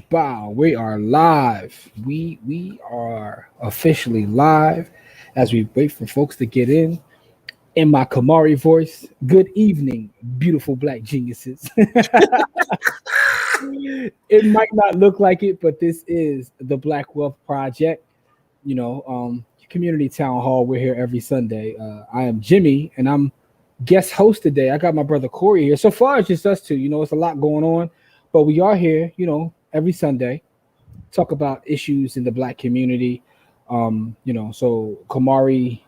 Bow, we are live. We are officially live as we wait for folks to get in. In my Kamari voice, good evening, beautiful black geniuses. It might not look like it, but this is the Black Wealth Project. Community town hall. We're here every Sunday. I am Jimmy, and I'm guest host today. I got my brother Corey here. So far, it's just us two. It's a lot going on, but we are here. Every Sunday, talk about issues in the black community. So Kamari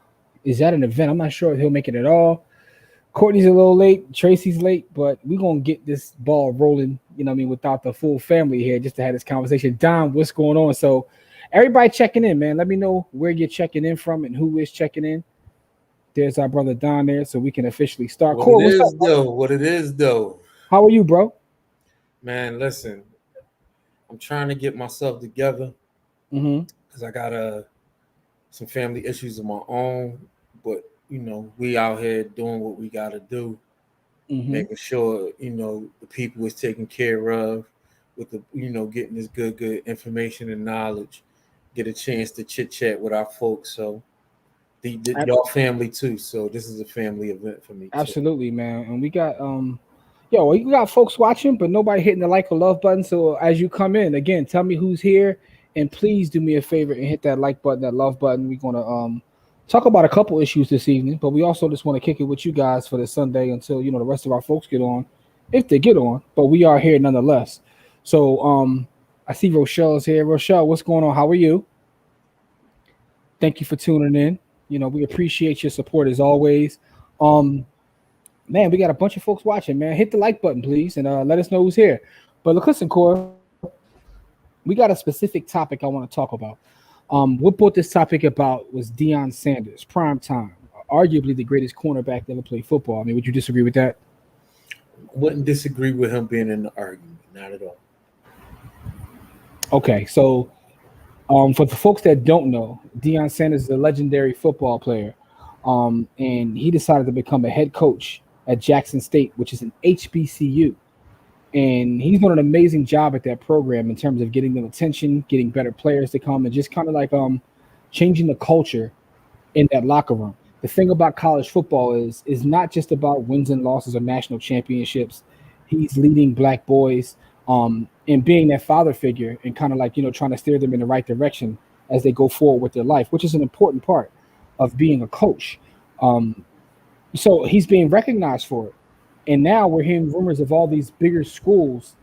is at an event. I'm not sure if he'll make it at all. Courtney's a little late, Tracy's late, but we're gonna get this ball rolling, without the full family here just to have this conversation. Don, what's going on? So everybody checking in, man. Let me know where you're checking in from and who is checking in. There's our brother Don there, so we can officially start. Court, what's up, bro? What it is though. How are you, bro? Man, listen, I'm trying to get myself together because I got some family issues of my own, but we out here doing what we got to do, making sure the people is taken care of with the getting this good information and knowledge, get a chance to chit chat with our folks. So y'all family too. So this is a family event for me. Absolutely, man. And we got we got folks watching, but nobody hitting the like or love button. So as you come in, again, tell me who's here, and please do me a favor and hit that like button, that love button. We're gonna talk about a couple issues this evening, but we also just want to kick it with you guys for this Sunday until the rest of our folks get on, if they get on. But we are here nonetheless. So I see Rochelle's here. Rochelle, what's going on? How are you? Thank you for tuning in. We appreciate your support as always. Man, we got a bunch of folks watching, man. Hit the like button, please, and let us know who's here. But look, listen, Cora, we got a specific topic I want to talk about. What brought this topic about was Deion Sanders, prime time, arguably the greatest cornerback to ever play football. I mean, would you disagree with that? Wouldn't disagree with him being in the argument, not at all. Okay, so for the folks that don't know, Deion Sanders is a legendary football player, and he decided to become a head coach at Jackson State, which is an HBCU. And he's done an amazing job at that program in terms of getting them attention, getting better players to come, and just kind of like changing the culture in that locker room. The thing about college football is not just about wins and losses or national championships. He's leading black boys and being that father figure and kind of like, trying to steer them in the right direction as they go forward with their life, which is an important part of being a coach. So he's being recognized for it. And now we're hearing rumors of all these bigger schools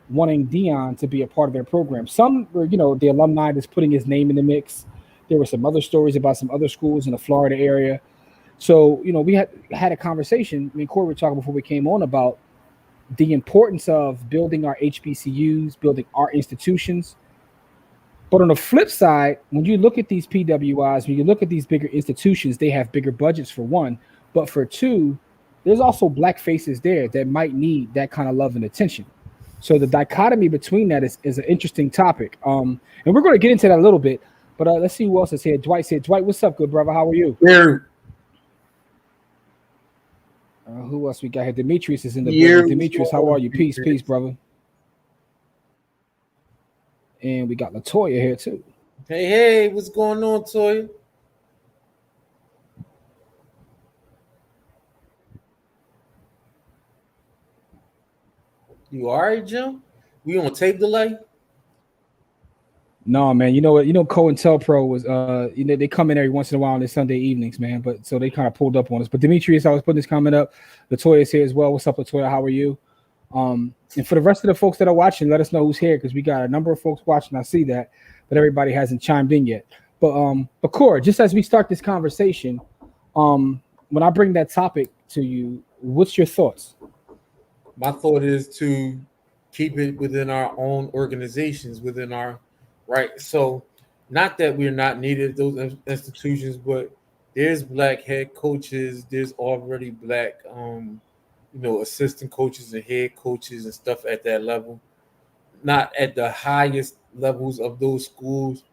wanting Deion to be a part of their program. Some were, the alumni that's putting his name in the mix. There were some other stories about some other schools in the Florida area. So, we had a conversation. Me and Corey were talking before we came on about the importance of building our HBCUs, building our institutions. But on the flip side, when you look at these PWIs, when you look at these bigger institutions, they have bigger budgets for one. But for two, there's also black faces there that might need that kind of love and attention. So the dichotomy between that is an interesting topic. And we're going to get into that a little bit. But let's see who else is here. Dwight's here. Dwight, what's up, good brother? How are you? Here. Who else we got here? Demetrius is in the building. Demetrius, how are you? Peace, brother. And we got Latoya here too. Hey, what's going on, Toya? You all right, Jim? We on tape delay? No, man. You know what? COINTELPRO was they come in every once in a while on the Sunday evenings, man. But so they kind of pulled up on us. But Demetrius, I was putting this comment up. Latoya's here as well. What's up, Latoya? How are you? And for the rest of the folks that are watching, let us know who's here because we got a number of folks watching. I see that, but everybody hasn't chimed in yet. But Cora, just as we start this conversation, when I bring that topic to you, what's your thoughts? My thought is to keep it within our own organizations, within our right. So, not that we're not needed those institutions, but there's black head coaches. There's already black, assistant coaches and head coaches and stuff at that level. Not at the highest levels of those schools.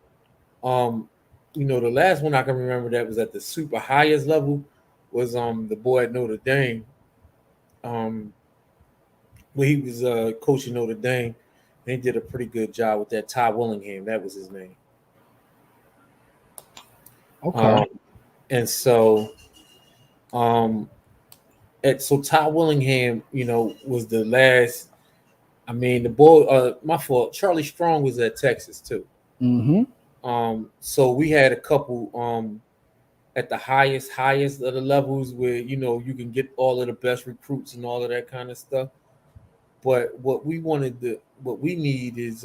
The last one I can remember that was at the super highest level was the boy at Notre Dame. When he was coaching Notre Dame, They did a pretty good job with that. Ty Willingham, that was his name. Okay. And so, um, so Ty Willingham, was the last. I mean, the boy. My fault. Charlie Strong was at Texas too. Mm-hmm. So we had a couple at the highest of the levels where you can get all of the best recruits and all of that kind of stuff. But what we need is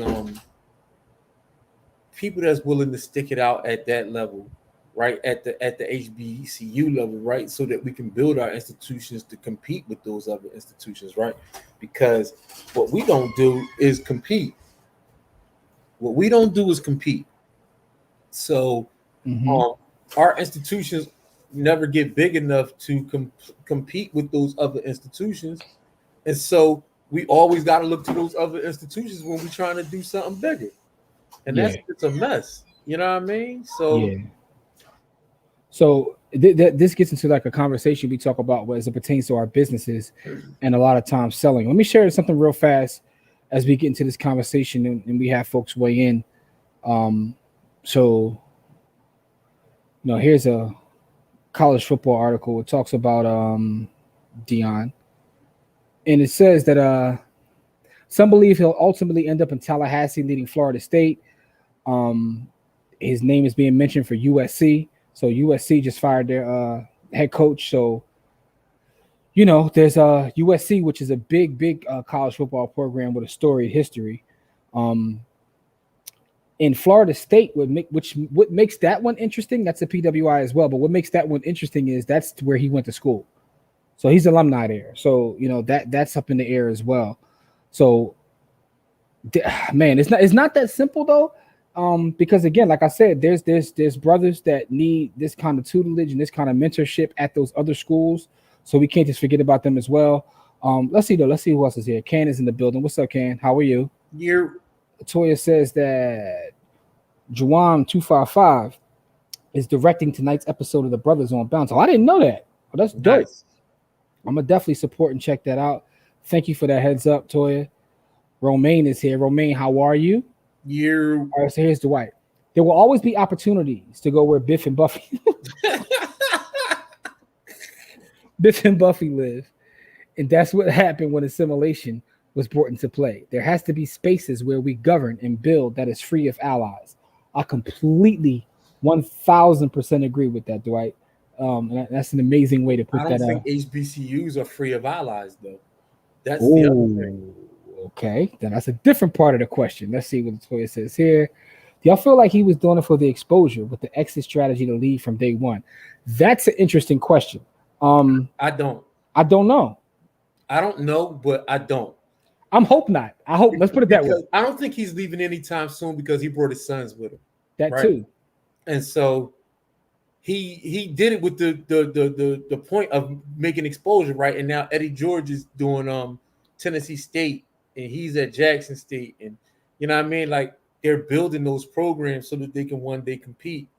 people that's willing to stick it out at that level, right? At the HBCU level, right? So that we can build our institutions to compete with those other institutions, right? Because what we don't do is compete. What we don't do is compete. So our institutions never get big enough to compete with those other institutions, and so we always got to look to those other institutions when we're trying to do something bigger, and Yeah. it's a mess. You know what I mean? So Yeah. So this gets into like a conversation we talk about as it pertains to our businesses, and a lot of times selling. Let me share something real fast as we get into this conversation, and we have folks weigh in. So here's a college football article. It talks about Deion, and it says that some believe he'll ultimately end up in Tallahassee, leading Florida State. His name is being mentioned for USC. So USC just fired their head coach. So there's USC, which is a big college football program with a storied history. In Florida State, what makes that one interesting? That's a PWI as well. But what makes that one interesting is that's where he went to school. So he's alumni there. So that's up in the air as well. So man, it's not that simple though. Because again, like I said, there's brothers that need this kind of tutelage and this kind of mentorship at those other schools. So we can't just forget about them as well. Let's see who else is here. Ken is in the building. What's up, Ken? How are you? Toya says that Juwan 255 is directing tonight's episode of The Brothers on Bounce. Oh, I didn't know that. Oh, that's dope. Nice. I'm gonna definitely support and check that out. Thank you for that heads up, Toya. Romaine is here. Romaine, how are you? All right, so here's Dwight. There will always be opportunities to go where Biff and Buffy live. And that's what happened when assimilation was brought into play. There has to be spaces where we govern and build that is free of allies. I completely 1000% agree with that, Dwight. And that's an amazing way to put that out. I don't think HBCUs are free of allies, though. That's the other thing. Okay, then that's a different part of the question. Let's see what Toya says here. Do y'all feel like he was doing it for the exposure with the exit strategy to lead from day one? That's an interesting question. I don't know. I don't know, but I don't. I'm hope not. I hope. Let's put it that way. I don't think he's leaving anytime soon because he brought his sons with him. That right? Too. And so he did it with the point of making exposure, right? And now Eddie George is doing Tennessee State, and he's at Jackson State, and you know what I mean? Like they're building those programs so that they can one day compete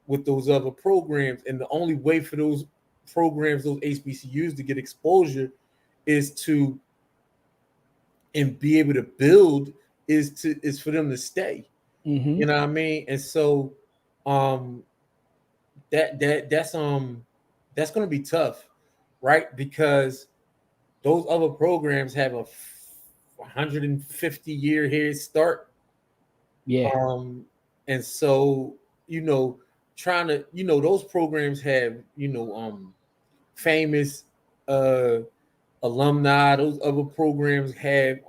with those other programs. And the only way for those programs, those HBCUs, to get exposure is to and be able to build is for them to stay. Mm-hmm. You know what I mean? And so that's going to be tough, right? Because those other programs have a 150-year head start. Yeah. And so trying to those programs have famous alumni. Those other programs have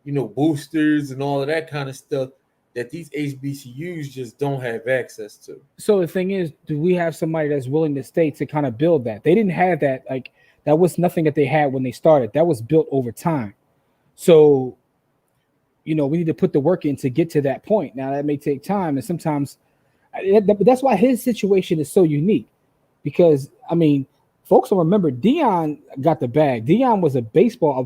boosters and all of that kind of stuff that these HBCUs just don't have access to. So the thing is, do we have somebody that's willing to stay to kind of build that? They didn't have that. Like that was nothing that they had when they started. That was built over time. So we need to put the work in to get to that point. Now that may take time, and sometimes that's why his situation is so unique. Because I mean, folks will remember Deion got the bag. Deion was a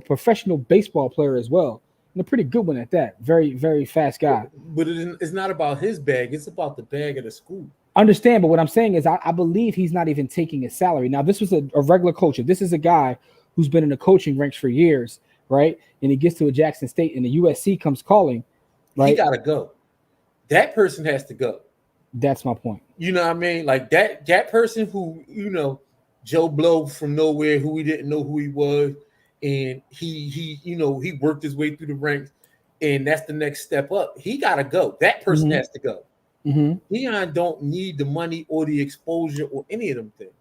professional baseball player as well, and a pretty good one at that. Very, very fast guy. But it's not about his bag; it's about the bag of the school. Understand, but what I'm saying is, I believe he's not even taking a salary. Now, this was a regular coach. This is a guy who's been in the coaching ranks for years. right? And he gets to a Jackson State, and the USC comes calling, right? He gotta go. That person has to go. That's my point. You know what I mean? Like that person who, Joe Blow from nowhere, who we didn't know who he was, and he worked his way through the ranks, and that's the next step up. He gotta go. That person has to go. Deion don't need the money or the exposure or any of them things.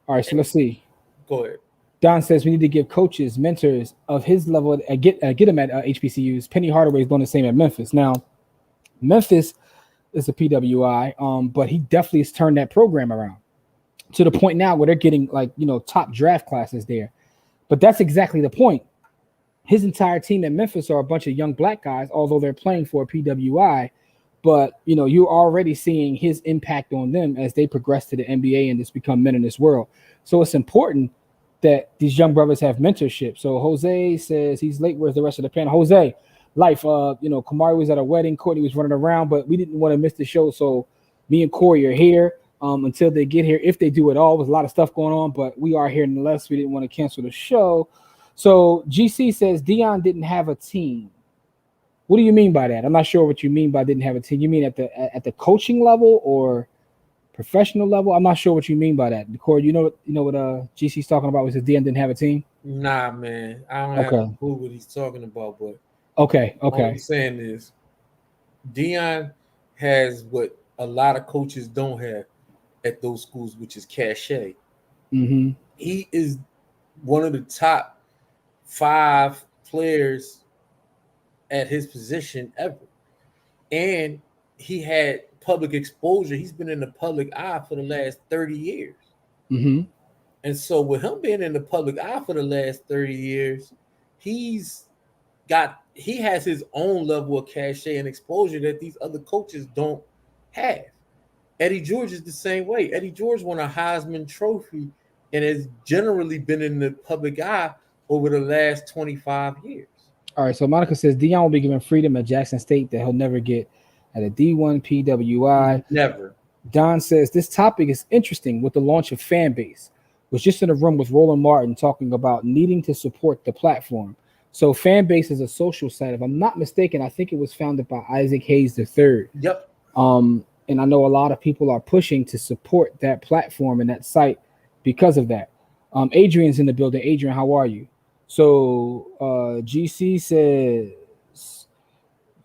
All right, so let's see. Go ahead. Don says we need to give coaches, mentors of his level, get them at HBCUs. Penny Hardaway is doing the same at Memphis. Now, Memphis is a PWI, but he definitely has turned that program around to the point now where they're getting top draft classes there. But that's exactly the point. His entire team at Memphis are a bunch of young black guys, although they're playing for a PWI. But, you're already seeing his impact on them as they progress to the NBA and just become men in this world. So it's important that these young brothers have mentorship. So Jose says he's late. Where's the rest of the panel? Jose, life, Kamari was at a wedding. Courtney was running around, but we didn't want to miss the show. So me and Corey are here until they get here. If they do at all, with a lot of stuff going on, but we are here nonetheless. We didn't want to cancel the show. So GC says Deion didn't have a team. What do you mean by that? I'm not sure what you mean by didn't have a team. You mean at the coaching level or professional level? I'm not sure what you mean by that. Corey, you know what GC's talking about? Was Deion didn't have a team? Nah, man. I don't have a clue what he's talking about, but okay. What I'm saying is Deion has what a lot of coaches don't have at those schools, which is cachet. He is one of the top 5 players at his position ever, and he had public exposure. He's been in the public eye for the last 30 years. And so with him being in the public eye for the last 30 years, he has his own level of cachet and exposure that these other coaches don't have. Eddie George is the same way. Eddie George won a Heisman Trophy and has generally been in the public eye over the last 25 years. All right, so Monica says Deion will be given freedom at Jackson State that he'll never get at a D1 PWI. Never. Don says this topic is interesting with the launch of fan base. Was just in a room with Roland Martin talking about needing to support the platform. So fan base is a social site. If I'm not mistaken, I think it was founded by Isaac Hayes III. Yep. And I know a lot of people are pushing to support that platform and that site because of that. Adrian's in the building. Adrian, how are you? So GC says,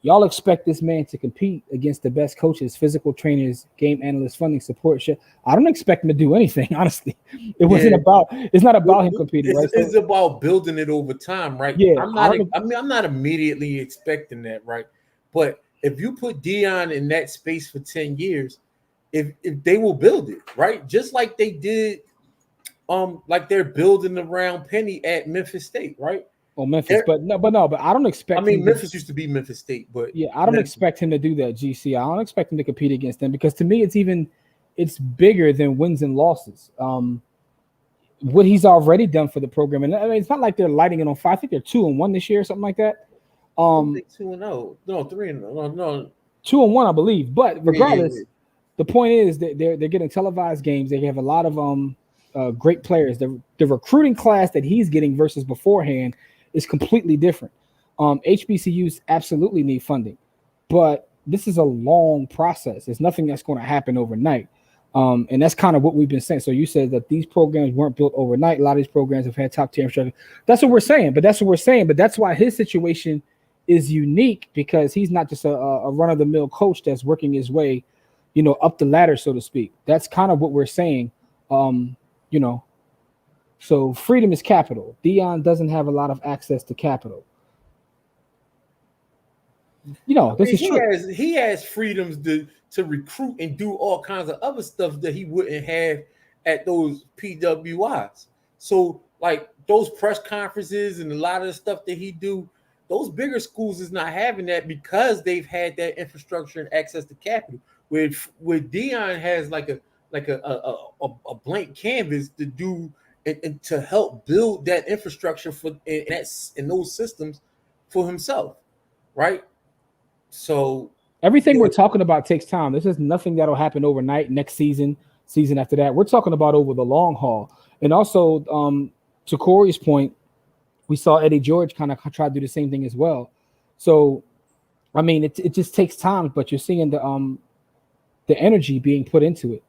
y'all expect this man to compete against the best coaches, physical trainers, game analysts, funding support. I don't expect him to do anything, honestly. It's not about him competing, right? It's about building it over time, right? Yeah. I'm not immediately expecting that, right? But if you put Deion in that space for 10 years, if they will build it, right? Just like they did, like they're building around Penny at Memphis State, right? Well, Memphis, but I don't expect. I mean, Memphis used to be Memphis State, but yeah, I don't expect him to do that. GC, I don't expect him to compete against them because to me, it's bigger than wins and losses. What he's already done for the program, and I mean, it's not like they're lighting it on fire. I think they're 2-1 this year or something like that. 2-0, no, 3-0, no, 2-1, I believe. But regardless, the point is that they're getting televised games. They have a lot of great players. The recruiting class that he's getting versus beforehand is completely different. HBCUs absolutely need funding, but this is a long process. It's nothing that's going to happen overnight. And that's kind of what we've been saying. So you said that these programs weren't built overnight. A lot of these programs have had top tier infrastructure. That's what we're saying. But that's why his situation is unique because he's not just a run-of-the-mill coach that's working his way, up the ladder, so to speak. That's kind of what we're saying. So freedom is capital. Deion doesn't have a lot of access to capital. This is true. He has freedoms to recruit and do all kinds of other stuff that he wouldn't have at those PWIs. So like those press conferences and a lot of the stuff that he do, those bigger schools is not having that because they've had that infrastructure and access to capital. Where Deion has like a blank canvas to do and to help build that infrastructure in those systems for himself, right? So everything we're talking about takes time. This is nothing that'll happen overnight. Next season after that, we're talking about over the long haul. And also, to Corey's point, We saw Eddie George kind of try to do the same thing as well. So, I mean, it just takes time, but you're seeing the energy being put into it.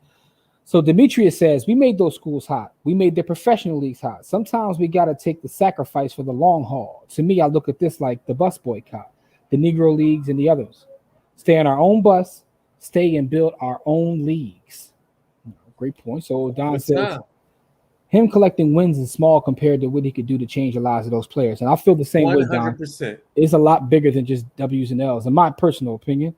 So Demetrius says, we made those schools hot. We made their professional leagues hot. Sometimes we got to take the sacrifice for the long haul. To me, I look at this like the bus boycott, the Negro leagues and the others. Stay on our own bus, stay and build our own leagues. Great point. So Don says, him collecting wins is small compared to what he could do to change the lives of those players. And I feel the same way, Don. 100%. It's a lot bigger than just W's and L's, in my personal opinion.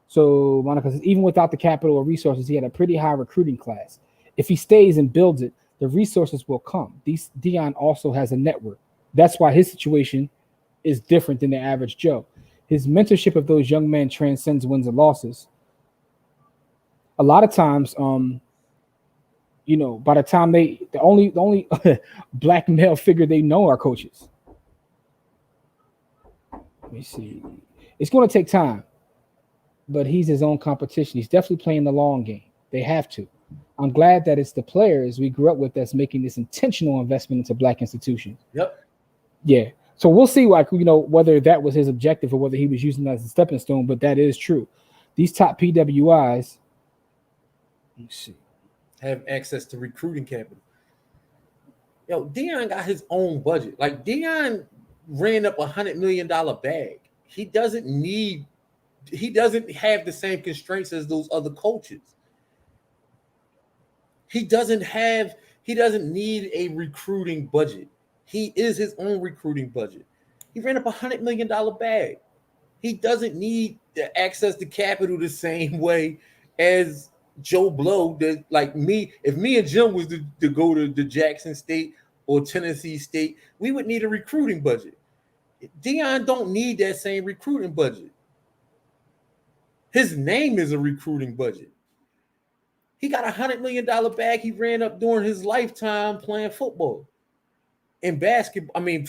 So Monica says, even without the capital or resources, he had a pretty high recruiting class. If he stays and builds it, the resources will come. Deion also has a network. That's why his situation is different than the average Joe. His mentorship of those young men transcends wins and losses. A lot of times, by the time the only black male figure they know are coaches. Let me see. It's going to take time. But he's his own competition. He's definitely playing the long game. They have to. I'm glad that it's the players we grew up with that's making this intentional investment into black institutions. Yep. Yeah. So we'll see, whether that was his objective or whether he was using that as a stepping stone. But that is true. These top PWIs, let's see, have access to recruiting capital. Deion got his own budget. Like Deion ran up $100 million bag. He doesn't have the same constraints as those other coaches. He doesn't need a recruiting budget. He is his own recruiting budget. He ran up $100 million bag. He doesn't need to access to capital the same way as Joe Blow did. Like me, if me and Jim was to go to Jackson State or Tennessee State, we would need a recruiting budget. Deion don't need that same recruiting budget. His name is a recruiting budget. He got $100 million bag he ran up during his lifetime playing football and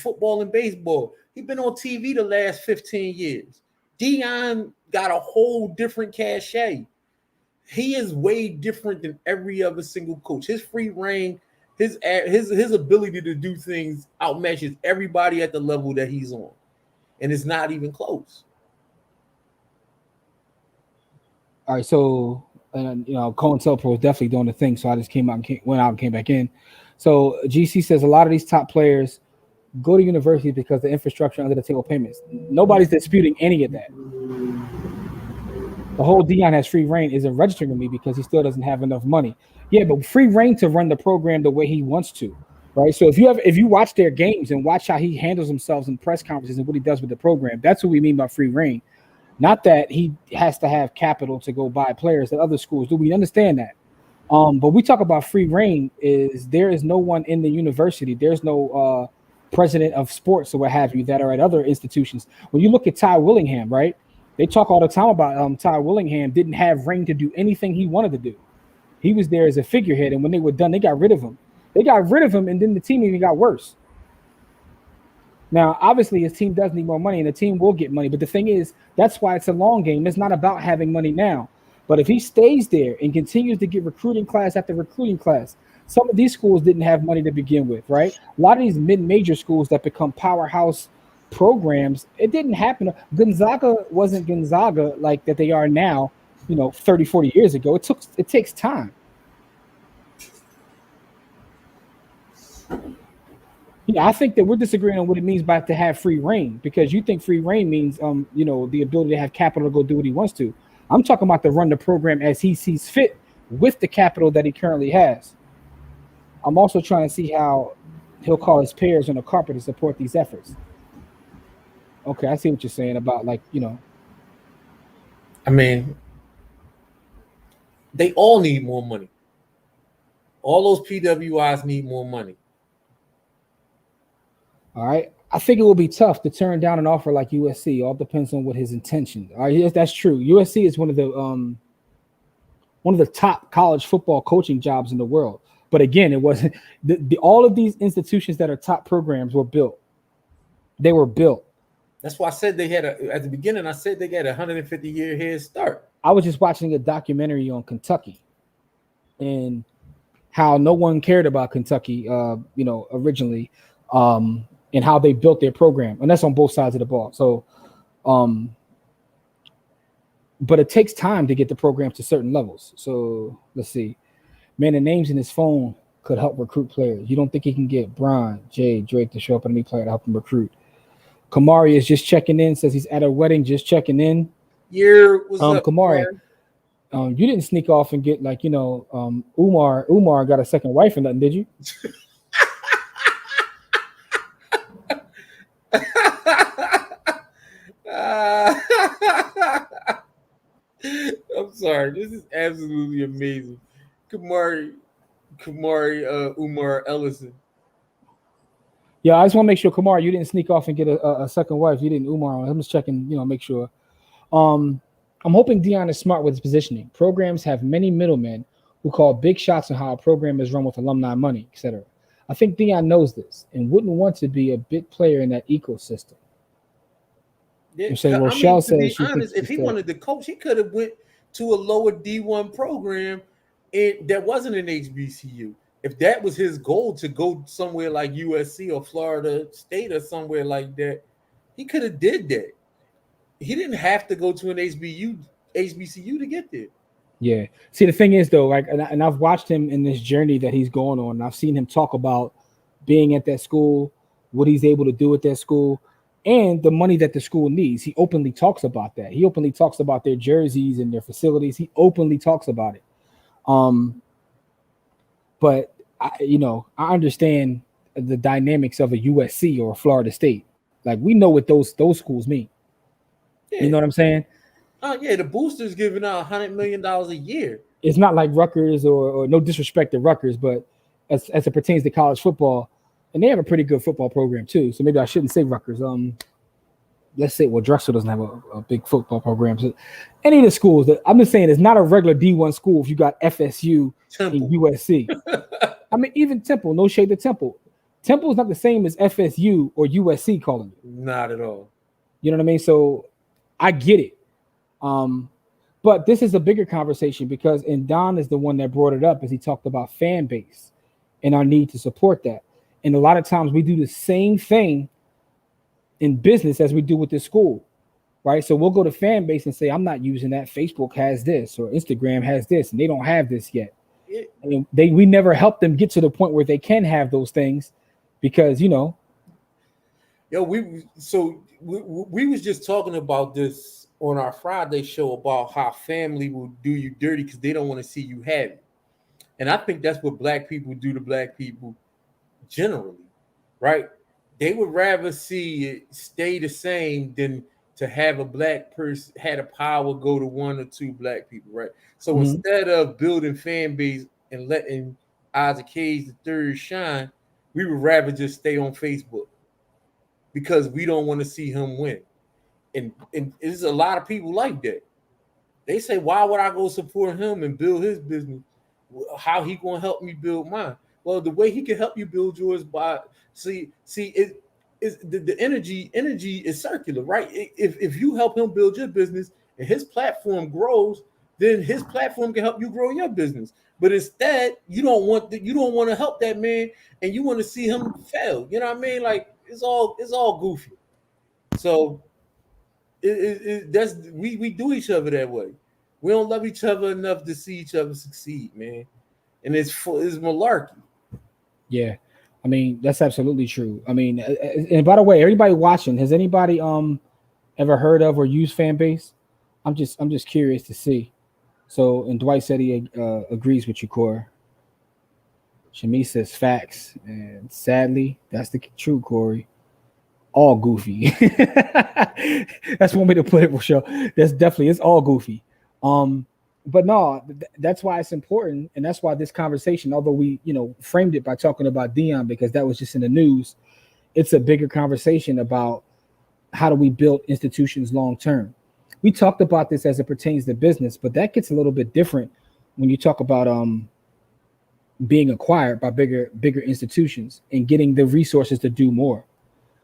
football and baseball. He's been on TV the last 15 years. Deion got a whole different cachet. He is way different than every other single coach. His free reign, his ability to do things outmatches everybody at the level that he's on. And it's not even close. All right, so COINTELPRO is definitely doing the thing. So I just went out and came back in. So GC says a lot of these top players go to universities because the infrastructure under the table payments. Nobody's disputing any of that. The whole Deion has free reign isn't registering with me because he still doesn't have enough money. Yeah, but free reign to run the program the way he wants to, right? So if you watch their games and watch how he handles himself in press conferences and what he does with the program, that's what we mean by free reign. Not that he has to have capital to go buy players that other schools do. We understand that. But we talk about free reign is there is no one in the university. There's no president of sports or what have you that are at other institutions. When you look at Ty Willingham, right? They talk all the time about Ty Willingham didn't have reign to do anything he wanted to do. He was there as a figurehead, and when they were done, they got rid of him. They got rid of him, and then the team even got worse. Now, obviously, his team does need more money, and the team will get money. But the thing is, that's why it's a long game. It's not about having money now. But if he stays there and continues to get recruiting class after recruiting class, some of these schools didn't have money to begin with, right? A lot of these mid-major schools that become powerhouse programs, it didn't happen. Gonzaga wasn't Gonzaga like that they are now, 30, 40 years ago. It takes time. I think that we're disagreeing on what it means by to have free reign, because you think free reign means, the ability to have capital to go do what he wants to. I'm talking about to run the program as he sees fit with the capital that he currently has. I'm also trying to see how he'll call his peers on the carpet to support these efforts. Okay, I see what you're saying about they all need more money. All those PWIs need more money. All right. I think it will be tough to turn down an offer like USC. All depends on what his intentions are. Yes, that's true. USC is one of the top college football coaching jobs in the world. But again, it wasn't all of these institutions that are top programs were built. They were built. That's why I said they had at the beginning. I said they got a 150-year head start. I was just watching a documentary on Kentucky and how no one cared about Kentucky, originally. and how they built their program, and that's on both sides of the ball. So, but it takes time to get the program to certain levels. So let's see, man, the names in his phone could help recruit players. You don't think he can get Bron, Jay, Drake to show up on any player to help him recruit? Kamari is just checking in. Says he's at a wedding, just checking in. What's up, Kamari? You didn't sneak off and get like Umar got a second wife or nothing, did you? I'm sorry. This is absolutely amazing. Kamari, Umar Ellison. Yeah, I just want to make sure, Kamari, you didn't sneak off and get a second wife. You didn't Umar. I'm just checking, make sure. I'm hoping Deion is smart with his positioning. Programs have many middlemen who call big shots on how a program is run with alumni money, etc. I think Deion knows this and wouldn't want to be a big player in that ecosystem. Yeah, Rochelle says, to be honest, if he wanted to coach, he could have went to a lower D1 program that wasn't an HBCU. If that was his goal, to go somewhere like USC or Florida State or somewhere like that, he could have did that. He didn't have to go to an HBCU to get there. Yeah. See, the thing is, though, like, and I've watched him in this journey that he's going on. And I've seen him talk about being at that school, what he's able to do at that school, and the money that the school needs. He openly talks about that. He openly talks about their jerseys and their facilities. He openly talks about it. But I understand the dynamics of a USC or a Florida State. Like, we know what those schools mean. Yeah. You know what I'm saying? The boosters giving out $100 million a year. It's not like Rutgers or no disrespect to Rutgers, but as it pertains to college football, and they have a pretty good football program too. So maybe I shouldn't say Rutgers. Let's say, Drexel doesn't have a big football program. So any of the schools I'm just saying, it's not a regular D1 school if you got FSU and USC. I mean, even Temple, no shade to Temple. Temple is not the same as FSU or USC calling it. Not at all. You know what I mean? So I get it. But this is a bigger conversation because, and Don is the one that brought it up as he talked about fan base and our need to support that. And a lot of times we do the same thing in business as we do with the school, right? So we'll go to fan base and say, I'm not using that. Facebook has this or Instagram has this, and they don't have this yet. And we never help them get to the point where they can have those things because, we was just talking about this on our Friday show about how family will do you dirty because they don't want to see you happy. And I think that's what black people do to black people generally, right? They would rather see it stay the same than to have a black person had a power go to one or two black people, right? So instead of building fan base and letting Isaac Hayes III shine, we would rather just stay on Facebook because we don't want to see him win. And there's a lot of people like that. They say, why would I go support him and build his business? How he gonna help me build mine? Well, the way he can help you build yours by see it is the energy is circular, right? If you help him build your business and his platform grows, then his platform can help you grow your business. But instead, you don't want to help that man, and you want to see him fail. You know what I mean? Like it's all goofy. So we do each other that way. We don't love each other enough to see each other succeed, man. And it's malarkey. Yeah, I mean that's absolutely true. I mean, and by the way, everybody watching, has anybody ever heard of or used Fanbase? I'm just curious to see. So, and Dwight said he agrees with you, Corey. Shami says facts, and sadly, that's the truth, Corey. All goofy. That's one way to put it, Rochelle. That's definitely, it's all goofy. But no, that's why it's important, and that's why this conversation, although we framed it by talking about Deion because that was just in the news, it's a bigger conversation about how do we build institutions long term. We talked about this as it pertains to business, but that gets a little bit different when you talk about being acquired by bigger institutions and getting the resources to do more.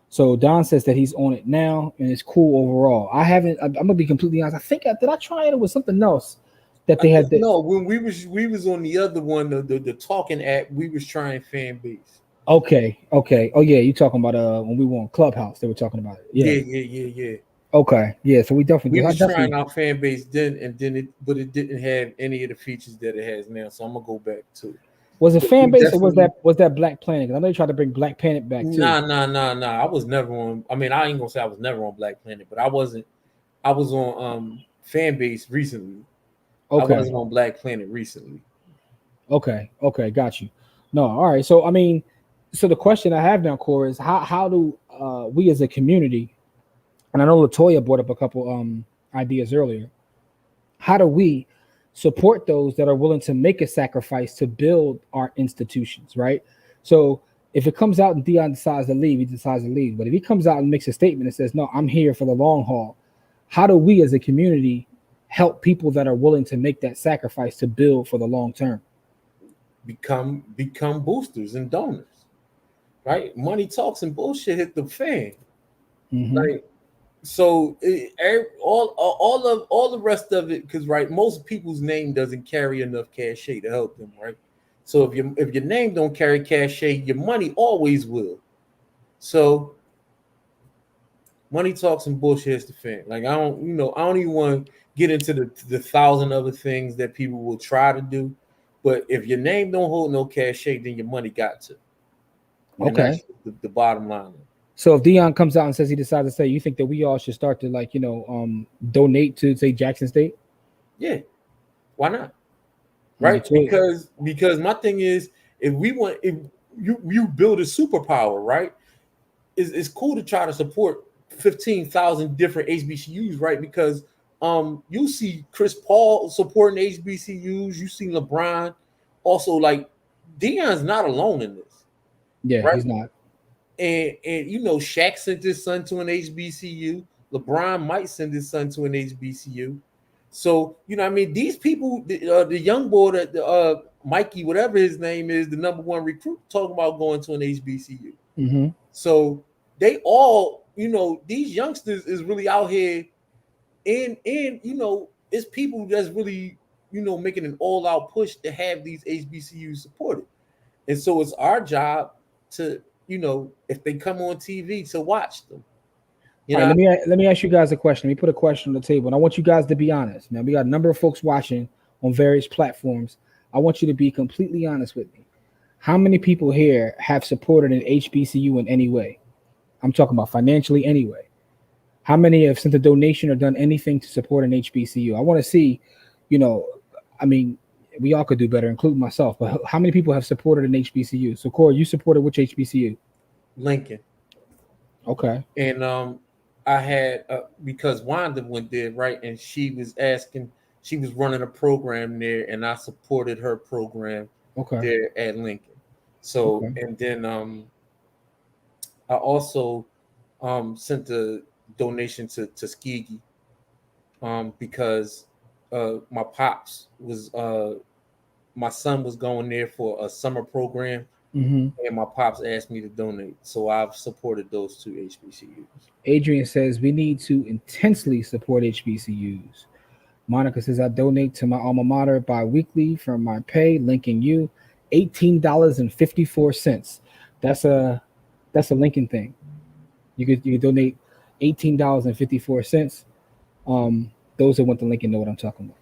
So Don says that he's on it now and it's cool overall. I'm gonna be completely honest. I think did I try it? It was something else that they had. No, when we was on the other one, the talking app, we was trying Fanbase. Okay. Okay. Oh yeah, you talking about when we were on Clubhouse? They were talking about it. Yeah. Yeah. Okay. Yeah. So we definitely We do. I was trying definitely our fan base then, and then it didn't have any of the features that it has now. So I'm gonna go back to it. was it But we fan base or definitely was that Black Planet? 'Cause I know you tried to bring Black Planet back too. nah. I was never on. I mean, I ain't gonna say I was never on Black Planet, but I wasn't. I was on fan base recently. I Okay. wasn't on Black Planet recently. Okay. Okay. Got you. No. All right. So I mean, so the question I have now, Core, is how do we as a community, and I know Latoya brought up a couple ideas earlier. How do we support those that are willing to make a sacrifice to build our institutions, right? So if it comes out and Dion decides to leave, he decides to leave. But if he comes out and makes a statement and says, no, I'm here for the long haul, how do we as a community help people that are willing to make that sacrifice to build for the long term? Become boosters and donors, right? Money talks and bullshit hit the fan. Mm-hmm. Like so, all the rest of it, because right, most people's name doesn't carry enough cachet to help them, right? So if your name don't carry cachet, your money always will. So money talks and bullshit hits the fan. Like I don't even want to get into the thousand other things that people will try to do. But if your name don't hold no cachet, then your money got to, and Okay. that's the bottom line. So if Dion comes out and says he decides to say, you think that we all should start to donate to say Jackson State? Yeah, why not? Right? Latoya. Because my thing is, if you build a superpower, right? It's cool to try to support 15,000 different HBCUs, right? Because you see Chris Paul supporting HBCUs, you see LeBron also, like Dion's not alone in this, Yeah, right? he's not. And Shaq sent his son to an HBCU. LeBron might send his son to an HBCU. So I mean, these people, the young boy that Mikey, whatever his name is, the number one recruit, talking about going to an HBCU. Mm-hmm. So they all, these youngsters is really out here, and it's people that's really, making an all out push to have these HBCUs supported. And so it's our job to, if they come on TV, to watch them. You All right, know, let me ask you guys a question. Let me put a question on the table, and I want you guys to be honest. Now we got a number of folks watching on various platforms. I want you to be completely honest with me. How many people here have supported an HBCU in any way? I'm talking about financially anyway. How many have sent a donation or done anything to support an HBCU? I want to see, you know, I mean, we all could do better, including myself. But how many people have supported an HBCU? So, Corey, you supported which HBCU? Lincoln. Okay. And I had because Wanda went there, right, and she was running a program there, and I supported her program Okay. there at Lincoln. So, Okay. and then I also sent a donation to Tuskegee, because my pops was my son was going there for a summer program, Mm-hmm. and my pops asked me to donate, so I've supported those two HBCUs. Adrian says we need to intensely support HBCUs. Monica says I donate to my alma mater bi-weekly from my pay, linking you $18.54. That's a Lincoln thing. You could donate $18.54. Those that went to Lincoln know what I'm talking about.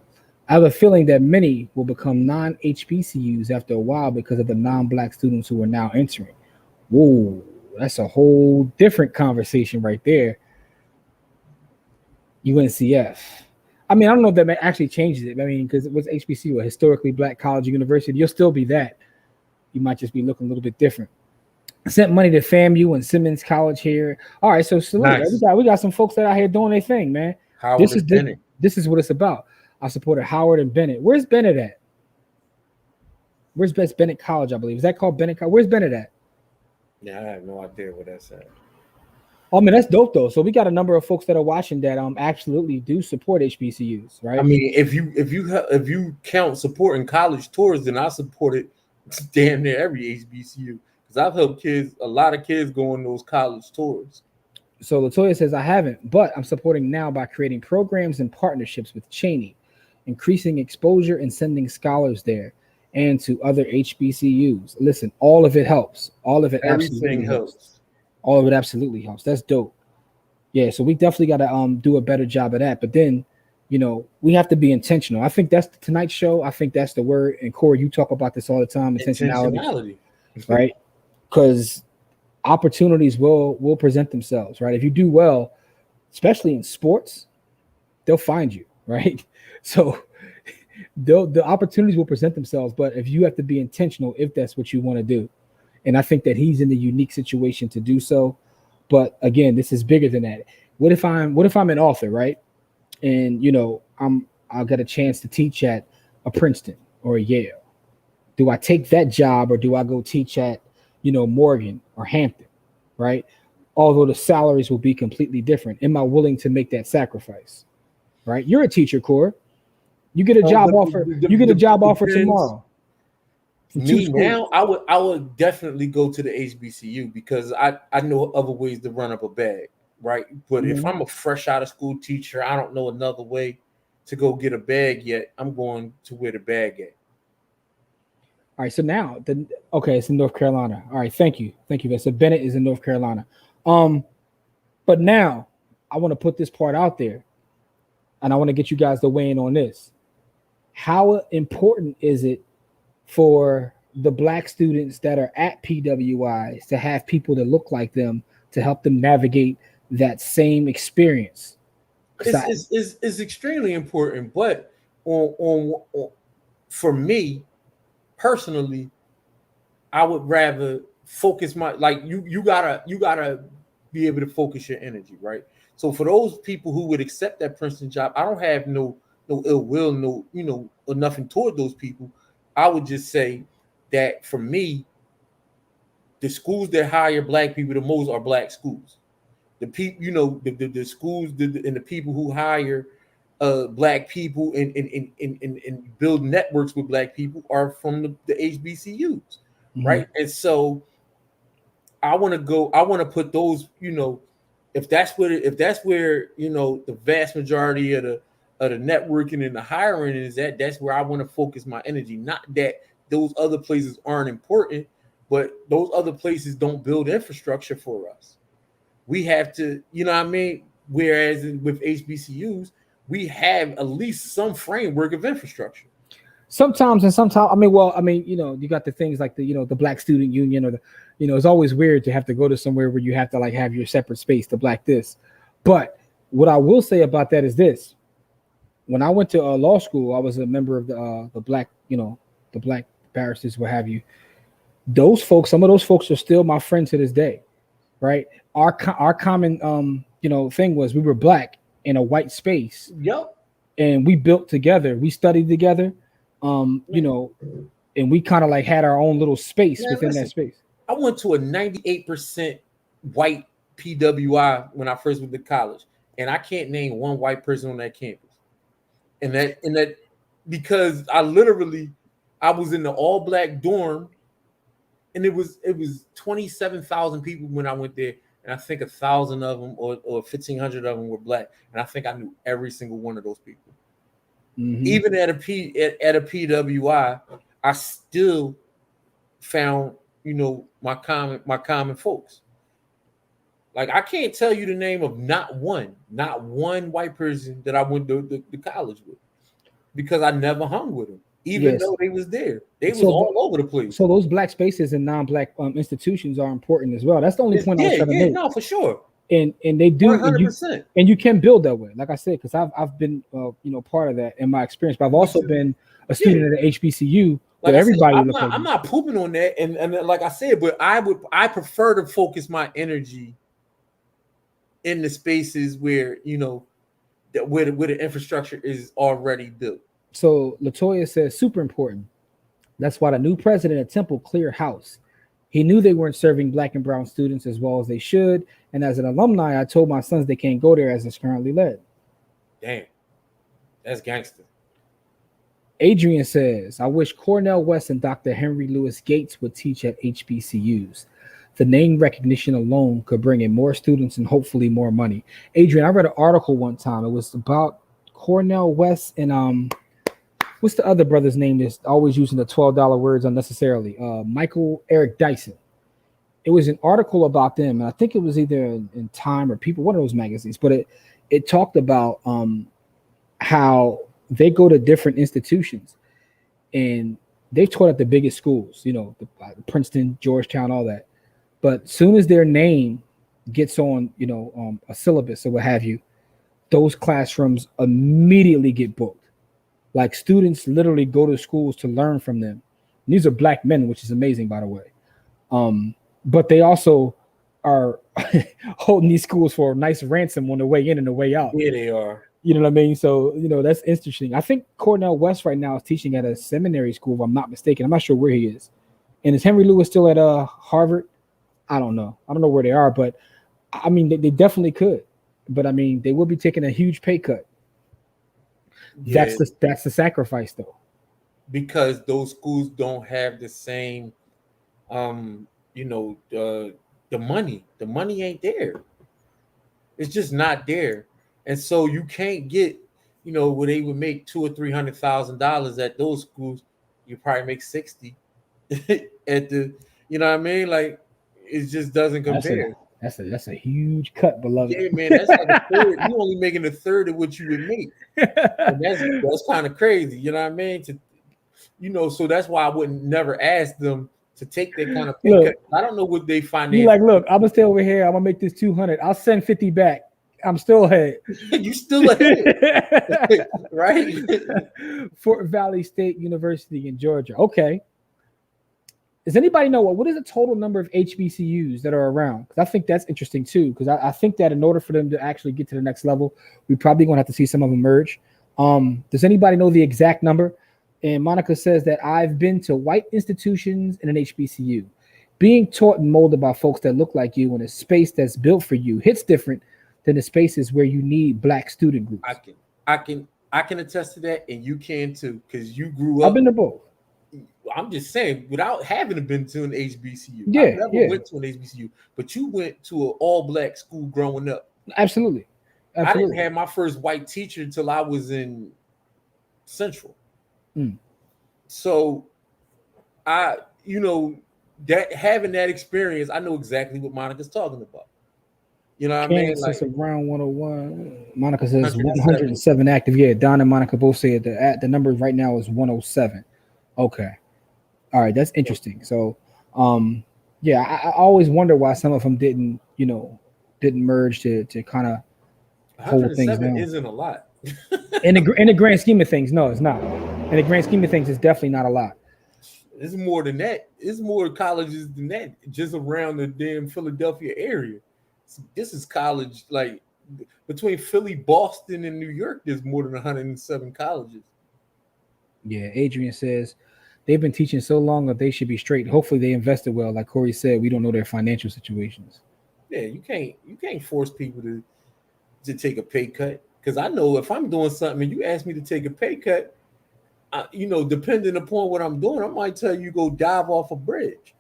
I have a feeling that many will become non-HBCUs after a while because of the non-black students who are now entering. Whoa, that's a whole different conversation right there. UNCF. I mean, I don't know if that actually changes it. I mean, because it was HBCU, a historically black college or university, you'll still be that. You might just be looking a little bit different. Sent money to FAMU and Simmons College here. All right, so salute. Right? Nice. We got some folks that out here doing their thing, man. Howard This is and Bennett. this is what it's about. I supported Howard and Bennett. Where's Bennett at? Where's Bennett College? I believe is that called Bennett College? Where's Bennett at? Yeah, I have no idea what that's at. Oh, I mean, that's dope though. So we got a number of folks that are watching that absolutely do support HBCUs, right? I mean, if you count supporting college tours, then I supported damn near every HBCU, because I've helped a lot of kids go on those college tours. So Latoya says I haven't, but I'm supporting now by creating programs and partnerships with Cheney, increasing exposure and sending scholars there. and to other HBCUs. Listen, all of it helps. All of it Everything absolutely helps. helps. All of it absolutely helps. That's dope. Yeah, so we definitely got to do a better job of that. But then, we have to be intentional. I think that's the Tonight Show. I think that's the word. And Corey, you talk about this all the time: intentionality, Intentionality. right? Because opportunities will present themselves, right? If you do well, especially in sports, they'll find you, right? So the opportunities will present themselves, but if you have to be intentional, if that's what you want to do, and I think that he's in the unique situation to do so. But again, this is bigger than that. What if I'm an author, right? And I'll get a chance to teach at a Princeton or a Yale. Do I take that job or do I go teach at Morgan or Hampton, right? Although the salaries will be completely different. Am I willing to make that sacrifice? Right? You're a teacher, Core. You get a job offer. You get a job offer tomorrow. Me now, I would definitely go to the HBCU because I know other ways to run up a bag, right? But if I'm a fresh out of school teacher, I don't know another way to go get a bag yet. I'm going to where the bag at. All right, so now it's in North Carolina. All right, thank you. So Bennett is in North Carolina. But now I want to put this part out there, and I want to get you guys to weigh in on this. How important is it for the Black students that are at PWIs to have people that look like them to help them navigate that same experience? It's extremely important, but on for me personally, I would rather focus you gotta be able to focus your energy, right? So for those people who would accept that Princeton job, I don't have no ill will, or nothing toward those people. I would just say that for me, the schools that hire Black people the most are Black schools. The people, the schools and the people who hire Black people and build networks with Black people are from the HBCUs, right? And so I want to put those, if that's where the vast majority of the networking and the hiring is at, that's where I want to focus my energy. Not that those other places aren't important, but those other places don't build infrastructure for us. We have to, whereas with HBCUs, we have at least some framework of infrastructure. Sometimes, you got the things like the Black Student Union or it's always weird to have to go to somewhere where you have to have your separate space to Black this. But what I will say about that is this: when I went to law school, I was a member of the Black, the Black barristers, what have you. Some of those folks are still my friends to this day, right? Our common thing was we were Black in a white space. Yep. And we built together. We studied together. And we kind of had our own little space within that space. I went to a 98% white PWI when I first went to college, and I can't name one white person on that campus. And that because I was in the all Black dorm, and it was 27,000 people when I went there, and I think 1,000 of them or 1,500 of them were Black, and I think I knew every single one of those people. Mm-hmm. Even at a PWI, I still found my common folks. I can't tell you the name of not one white person that I went to college with, because I never hung with them, even though they was there. They was all over the place. So those Black spaces and non-Black institutions are important as well. That's the only point I was trying to make. No, for sure. And they do 100%. And you can build that way, like I said, because I've been part of that in my experience. But I've also been a student at the HBCU. I'm not pooping on that, and like I said, but I prefer to focus my energy in the spaces where where the infrastructure is already built. So Latoya says super important. That's why the new president at Temple cleared house. He knew they weren't serving Black and brown students as well as they should, and as an alumni, I told my sons they can't go there as it's currently led. Damn, that's gangster. Adrian says, I wish Cornel West and Dr. Henry Louis Gates would teach at HBCUs. The name recognition alone could bring in more students and hopefully more money. Adrian, I read an article one time. It was about Cornel West and What's the other brother's name that's always using the $12 words unnecessarily? Michael Eric Dyson. It was an article about them, and I think it was either in Time or People, one of those magazines. But it talked about how they go to different institutions, and they've taught at the biggest schools, Princeton, Georgetown, all that. But soon as their name gets on, a syllabus or what have you, those classrooms immediately get booked. Like students literally go to schools to learn from them. And these are black men, which is amazing, by the way. But they also are holding these schools for a nice ransom on the way in and the way out. Yeah, they are. You know what I mean? So, that's interesting. I think Cornell West right now is teaching at a seminary school, if I'm not mistaken. I'm not sure where he is. And is Henry Lewis still at Harvard? I don't know. I don't know where they are, but I mean, they definitely could. But I mean, they will be taking a huge pay cut. Yeah, that's the sacrifice, though. because those schools don't have the same, the money. The money ain't there. It's just not there, and so you can't get, where they would make $200,000 or $300,000 at those schools. You probably make 60 at the, you know what I mean? Like, it just doesn't compare. That's a huge cut, beloved. Yeah, man, that's like a third. You only making a third of what you would make, and that's kind of crazy. You know what I mean? So that's why I wouldn't never ask them to take that kind of pay cut. I don't know what they finance. You like, look, I'm gonna stay over here. I'm gonna make this 200. I'll send 50 back. I'm still ahead. You still ahead, right? Fort Valley State University in Georgia. Okay. Does anybody know what is the total number of HBCUs that are around? Because I think that's interesting too. Because I think that in order for them to actually get to the next level, we probably gonna have to see some of them merge. Does anybody know the exact number? And Monica says that I've been to white institutions in an HBCU. Being taught and molded by folks that look like you in a space that's built for you hits different than the spaces where you need black student groups. I can attest to that, and you can too, because you grew up. I've been to both. I'm just saying, without having been to an HBCU, Yeah, I never went to an HBCU, but you went to an all-black school growing up. Absolutely. I didn't have my first white teacher until I was in Central. So that having that experience, I know exactly what Monica's talking about. You know what I mean? Like around 101. Monica says 107 active. Yeah, Don and Monica both said the number right now is 107. Okay. All right, that's interesting. So I always wonder why some of them didn't merge to kind of hold things down. Isn't a lot. in the grand scheme of things, no, it's not. In the grand scheme of things, it's definitely not a lot. It's more than that. It's more colleges than that, just around the damn Philadelphia area. This is college, like between Philly, Boston, and New York, there's more than 107 colleges. Yeah, Adrian says they've been teaching so long that they should be straight. Hopefully they invested well. Like Corey said, we don't know their financial situations. Yeah, you can't force people to take a pay cut. Because I know if I'm doing something and you ask me to take a pay cut, depending upon what I'm doing, I might tell you go dive off a bridge.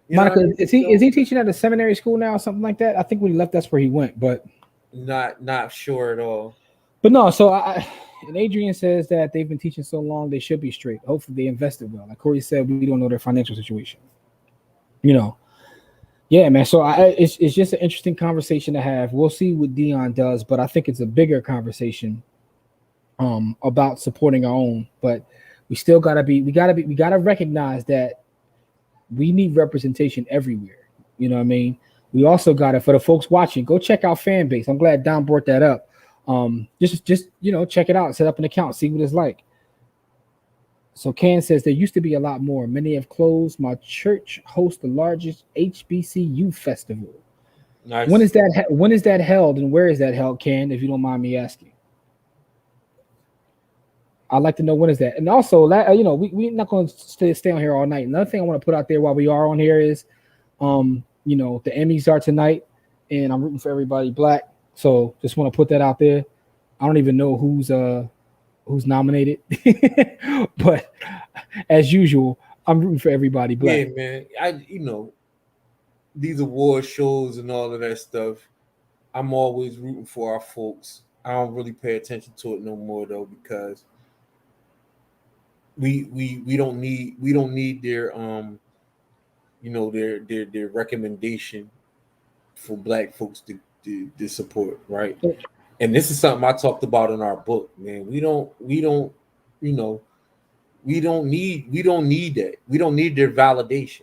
Monica, is he teaching at a seminary school now or something like that? I think when he left, that's where he went, but not sure at all. But no, so and Adrian says that they've been teaching so long they should be straight. Hopefully they invested well. Like Corey said, we don't know their financial situation. Yeah, man. So it's just an interesting conversation to have. We'll see what Deion does, but I think it's a bigger conversation about supporting our own. But we still we gotta recognize that we need representation everywhere. You know what I mean? We also got it for the folks watching. Go check out fan base. I'm glad Don brought that up. Just check it out. Set up an account. See what it's like. So Ken says there used to be a lot more. Many have closed. My church hosts the largest HBCU festival. Nice. When is that held, and where is that held, Ken? If you don't mind me asking, I'd like to know when is that. And also, we're not going to stay on here all night. Another thing I want to put out there while we are on here is, the Emmys are tonight, and I'm rooting for everybody black. So just want to put that out there. I don't even know who's nominated, but as usual, I'm rooting for everybody black. Yeah, man. These award shows and all of that stuff, I'm always rooting for our folks. I don't really pay attention to it no more though, because we don't need their their recommendation for black folks to support, right? And this is something I talked about in our book, man. You know, we don't need that. We don't need their validation.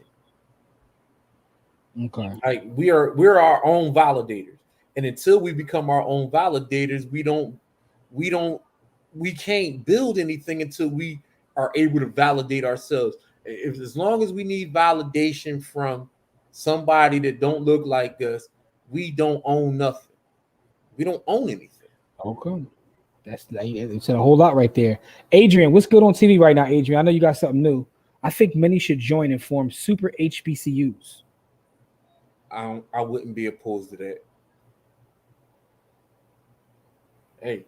Okay. Like we're our own validators. And until we become our own validators, we don't we can't build anything until we are able to validate ourselves. If as long as we need validation from somebody that don't look like us, we don't own nothing. We don't own anything. Okay. That's it's a whole lot right there. Adrian, what's good on TV right now, Adrian? I know you got something new. I think many should join and form super HBCUs. I wouldn't be opposed to that. Hey,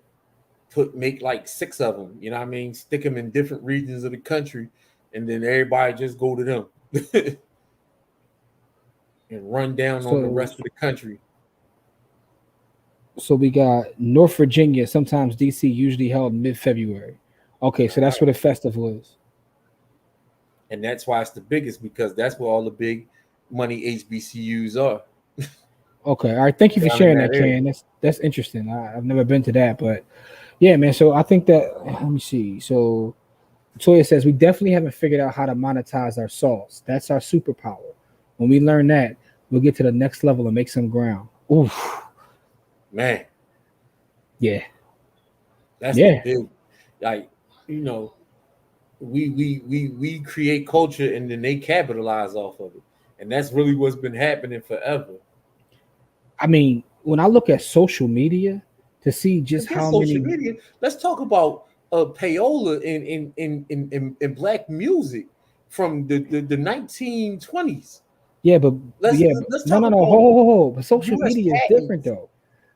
make like 6 of them. You know what I mean? Stick them in different regions of the country, and then everybody just go to them and run down on the rest of the country. So we got North Virginia, sometimes DC, usually held mid-February. Okay, so that's where the festival is. And that's why it's the biggest, because that's where all the big money HBCUs are. Okay, all right. Thank you for sharing that, Ken. That's interesting. I've never been to that, but yeah, man. So I think that let me see. So Toya says we definitely haven't figured out how to monetize our sauce. That's our superpower. When we learn that, we'll get to the next level and make some ground. Oof. Man. Yeah. That's the big, like, we create culture and then they capitalize off of it. And that's really what's been happening forever. I mean, when I look at social media to see just how many media, let's talk about payola in black music from the 1920s. Yeah, but let's no. But social media is different though.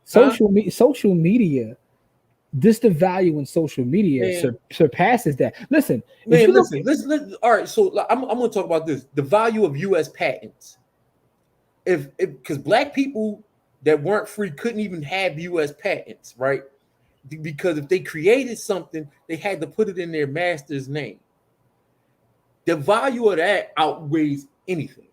Social media, the value in social media surpasses that. Listen, all right, so I'm going to talk about this: the value of U.S. patents. If because black people that weren't free couldn't even have U.S. patents, right? Because if they created something, they had to put it in their master's name. The value of that outweighs anything.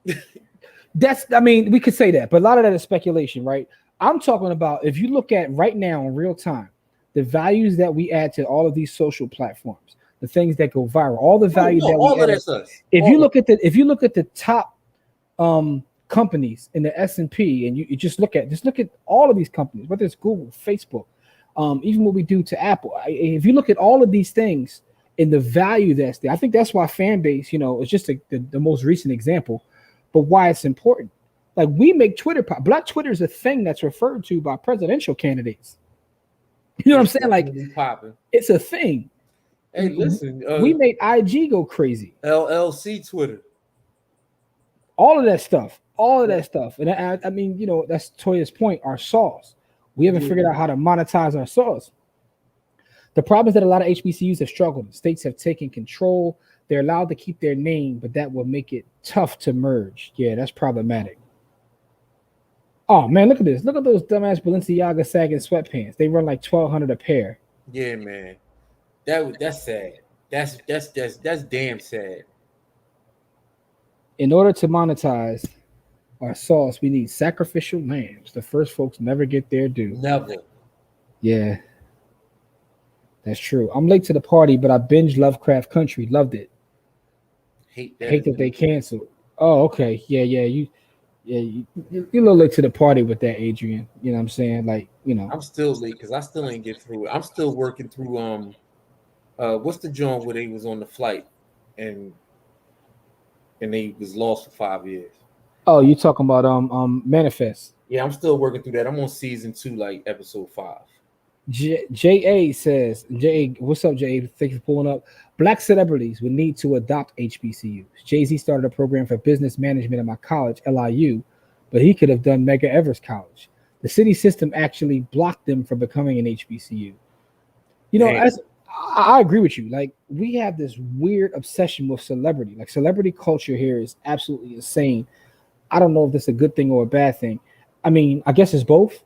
I mean, we could say that, but a lot of that is speculation, right? I'm talking about if you look at right now in real time, the values that we add to all of these social platforms, the things that go viral, all the value that we all add. Of that's us. If you look at the top companies in the S&P, and you just look at all of these companies, whether it's Google, Facebook, even what we do to Apple. If you look at all of these things and the value that's there, I think that's why fan base, it's just the most recent example, but why it's important. Like we make Twitter pop. Black Twitter is a thing that's referred to by presidential candidates. You know what I'm saying? Like it's a thing. Hey, listen, we made IG go crazy. LLC Twitter. All of that stuff. And I mean, that's Toya's point, our sauce. We haven't figured out how to monetize our sauce. The problem is that a lot of HBCUs have struggled. States have taken control. They're allowed to keep their name, but that will make it tough to merge. Yeah, that's problematic. Oh man, look at this. Look at those dumbass Balenciaga sagging sweatpants. They run like $1,200 a pair. Yeah, man. That's sad. That's damn sad. In order to monetize our sauce, we need sacrificial lambs. The first folks never get their due. Never. Yeah. That's true. I'm late to the party, but I binged Lovecraft Country. Loved it. Hate that they canceled. Oh, okay. Yeah. You're a little late to the party with that, Adrian. You know what I'm saying? Like, I'm still late because I still ain't get through it. I'm still working through what's the joint where they was on the flight and they was lost for 5 years. Oh, you talking about Manifest? Yeah, I'm still working through that. I'm on season 2, like episode 5. J.A. says, J.A., what's up, J.A.? Thank you for pulling up. Black celebrities would need to adopt HBCUs. Jay-Z started a program for business management at my college, LIU, but he could have done Medgar Evers College. The city system actually blocked them from becoming an HBCU. I agree with you. Like, we have this weird obsession with celebrity. Like, celebrity culture here is absolutely insane. I don't know if this is a good thing or a bad thing. I mean, I guess it's both,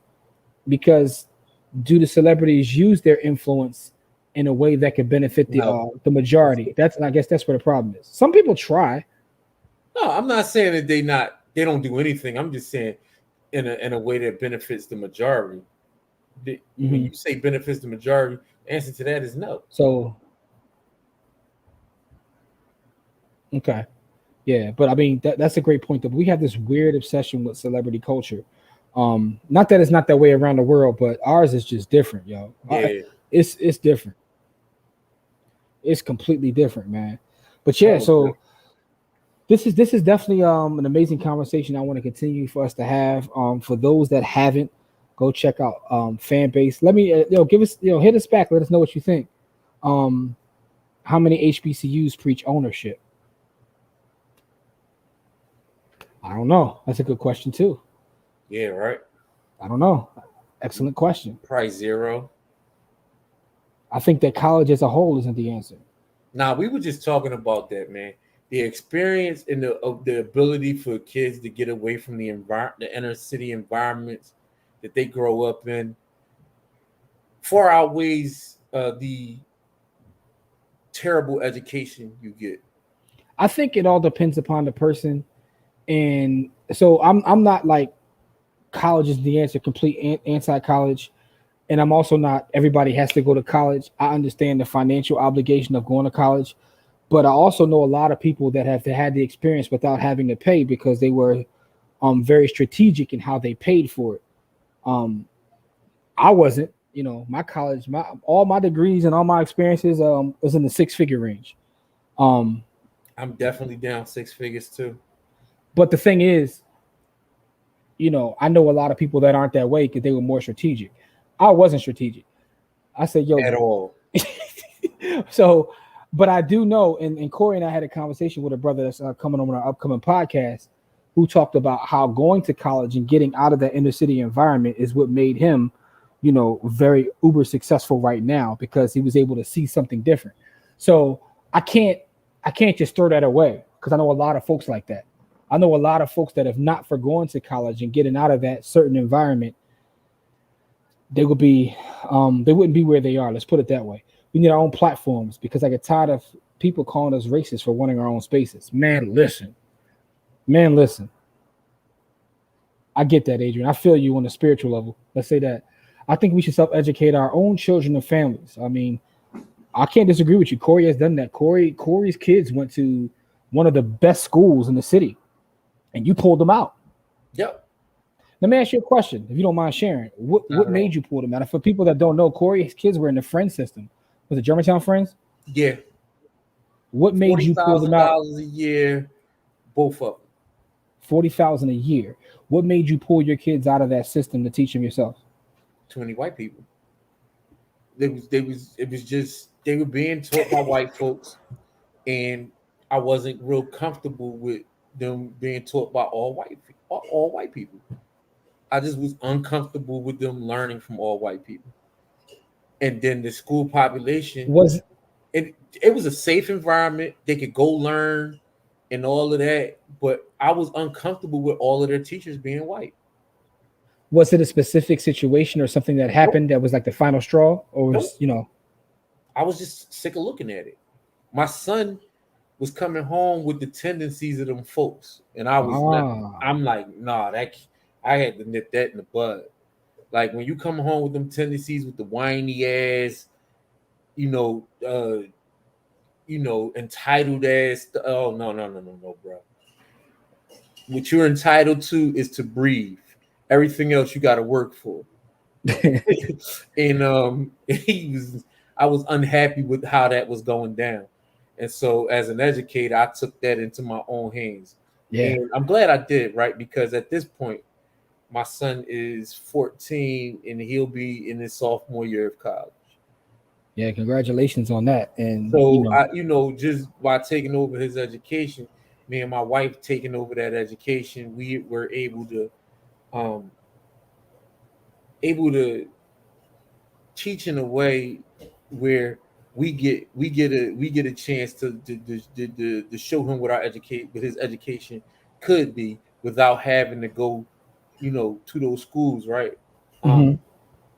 because do the celebrities use their influence in a way that could benefit No, the majority. I guess that's where the problem is. Some people try. no, I'm not saying that they don't do anything. I'm just saying in a way that benefits the majority. When Mm-hmm. you say benefits the majority, the answer to that is no. So okay. Yeah, but I mean that's a great point. Though we have this weird obsession with celebrity culture. Not that it's not that way around the world, but ours is just different, yo. Yeah. It's different. It's completely different, man. But yeah, Oh, so this is definitely an amazing conversation I want to continue for us to have. For those that haven't, go check out fan base. Let me give us hit us back. Let us know what you think. Um, how many HBCUs preach ownership? I don't know. That's a good question too. yeah, right. I don't know. Excellent question. Probably zero. I think that college as a whole isn't the answer. Now we were just talking about that, man. The experience and the ability for kids to get away from the inner city environments that they grow up in far outweighs the terrible education you get. I think it all depends upon the person, and so I'm not like college is the answer, complete anti college, and I'm also not everybody has to go to college. I understand the financial obligation of going to college, but I also know a lot of people that have had the experience without having to pay because they were very strategic in how they paid for it. Um, I wasn't. My college, my all my degrees and all my experiences was in the six-figure range. Um, I'm definitely down six figures too. but the thing is, I know a lot of people that aren't that way because they were more strategic. I wasn't strategic. I said, yo, At all. so, but I do know, and Corey and I had a conversation with a brother that's coming on our upcoming podcast who talked about how going to college and getting out of that inner city environment is what made him, very uber successful right now because he was able to see something different. So I can't just throw that away because I know a lot of folks like that. I know a lot of folks that if not for going to college and getting out of that certain environment, they would be they wouldn't be where they are. Let's put it that way. We need our own platforms because I get tired of people calling us racist for wanting our own spaces. Man, listen. I get that, Adrian. I feel you on a spiritual level. Let's say that. I think we should self-educate our own children and families. I mean, I can't disagree with you. Corey has done that. Corey's kids went to one of the best schools in the city, and you pulled them out. Yep. Let me ask you a question, if you don't mind sharing. What made you pull them out? And for people that don't know, Corey's kids were in the Friends system. Was it Germantown Friends? Yeah. What made you pull them out? $40,000 a year, both of them. 40,000 a year. What made you pull your kids out of that system to teach them yourself? Too many white people. It was just they were being taught by white folks, and I wasn't real comfortable with them being taught by all white people. I just was uncomfortable with them learning from all white people. And then the school population, Was it was a safe environment. They could go learn and all of that, but I was uncomfortable with all of their teachers being white. was it a specific situation or something that Nope. happened that was like the final straw? Or Nope. was, I was just sick of looking at it. My son was coming home with the tendencies of them folks, and I'm like, nah, I had to nip that in the bud. Like when you come home with them tendencies with the whiny ass, you know, uh, entitled ass. Oh no, bro. What you're entitled to is to breathe. Everything else you got to work for. And I was unhappy with how that was going down, and so as an educator, I took that into my own hands, yeah. and I'm glad I did, right? Because at this point, my son is 14, and he'll be in his sophomore year of college. Yeah, congratulations on that. And So just by taking over his education, me and my wife taking over that education, we were um, able to teach in a way where we get a chance to show him what his education could be without having to go, to those schools, right? mhm.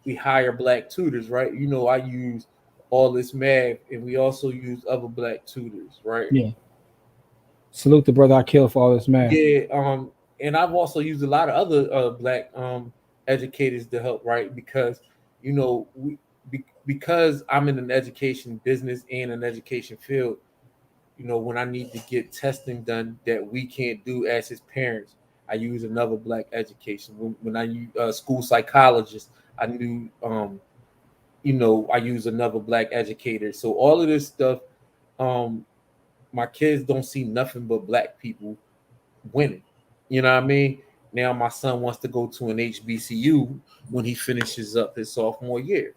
We hire black tutors, right? I use all this math, and we also use other black tutors, right? Yeah. Salute the brother I killed for all this math. Yeah, and I've also used a lot of other black educators to help, right? Because because I'm in an education business and an education field, when I need to get testing done that we can't do as his parents, I use another black education. When I use school psychologist, I knew I use another black educator. So all of this stuff, my kids don't see nothing but black people winning. You know what I mean? Now my son wants to go to an HBCU when he finishes up his sophomore year.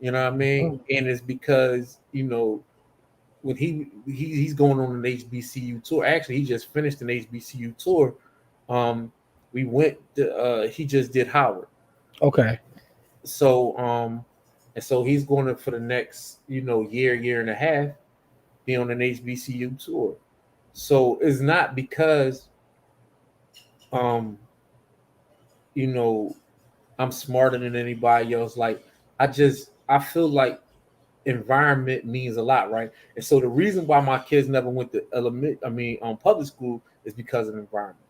You know what I mean? And it's because when he's going on an HBCU tour. Actually, he just finished an HBCU tour. We went to, he just did Howard. Okay. So and so he's going to, for the next year and a half, be on an HBCU tour. So it's not because um I'm smarter than anybody else. Like I feel like environment means a lot, right? And so the reason why my kids never went to public school is because of environment,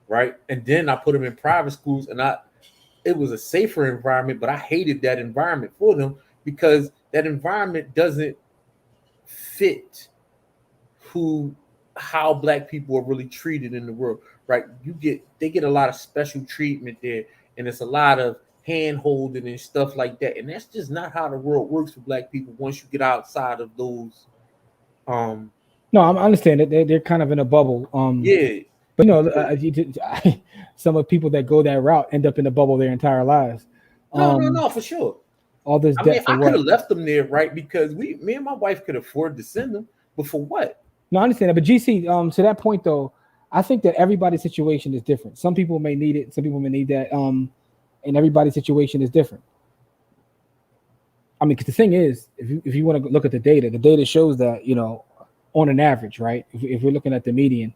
right? And then I put them in private schools, and it was a safer environment, but I hated that environment for them because that environment doesn't fit how black people are really treated in the world, right? They get a lot of special treatment there, and it's a lot of hand holding and stuff like that. And that's just not how the world works for black people once you get outside of those. No, I understand that they're kind of in a bubble. Yeah. But some of the people that go that route end up in a bubble their entire lives. No, for sure. All this debt for I what? could have left them there, right? Because me and my wife could afford to send them, but for what? No, I understand that. But GC, to that point though, I think that everybody's situation is different. Some people may need it, some people may need that. And everybody's situation is different. I mean, because the thing is, if you want to look at the data shows that on an average, right? If we're looking at the median,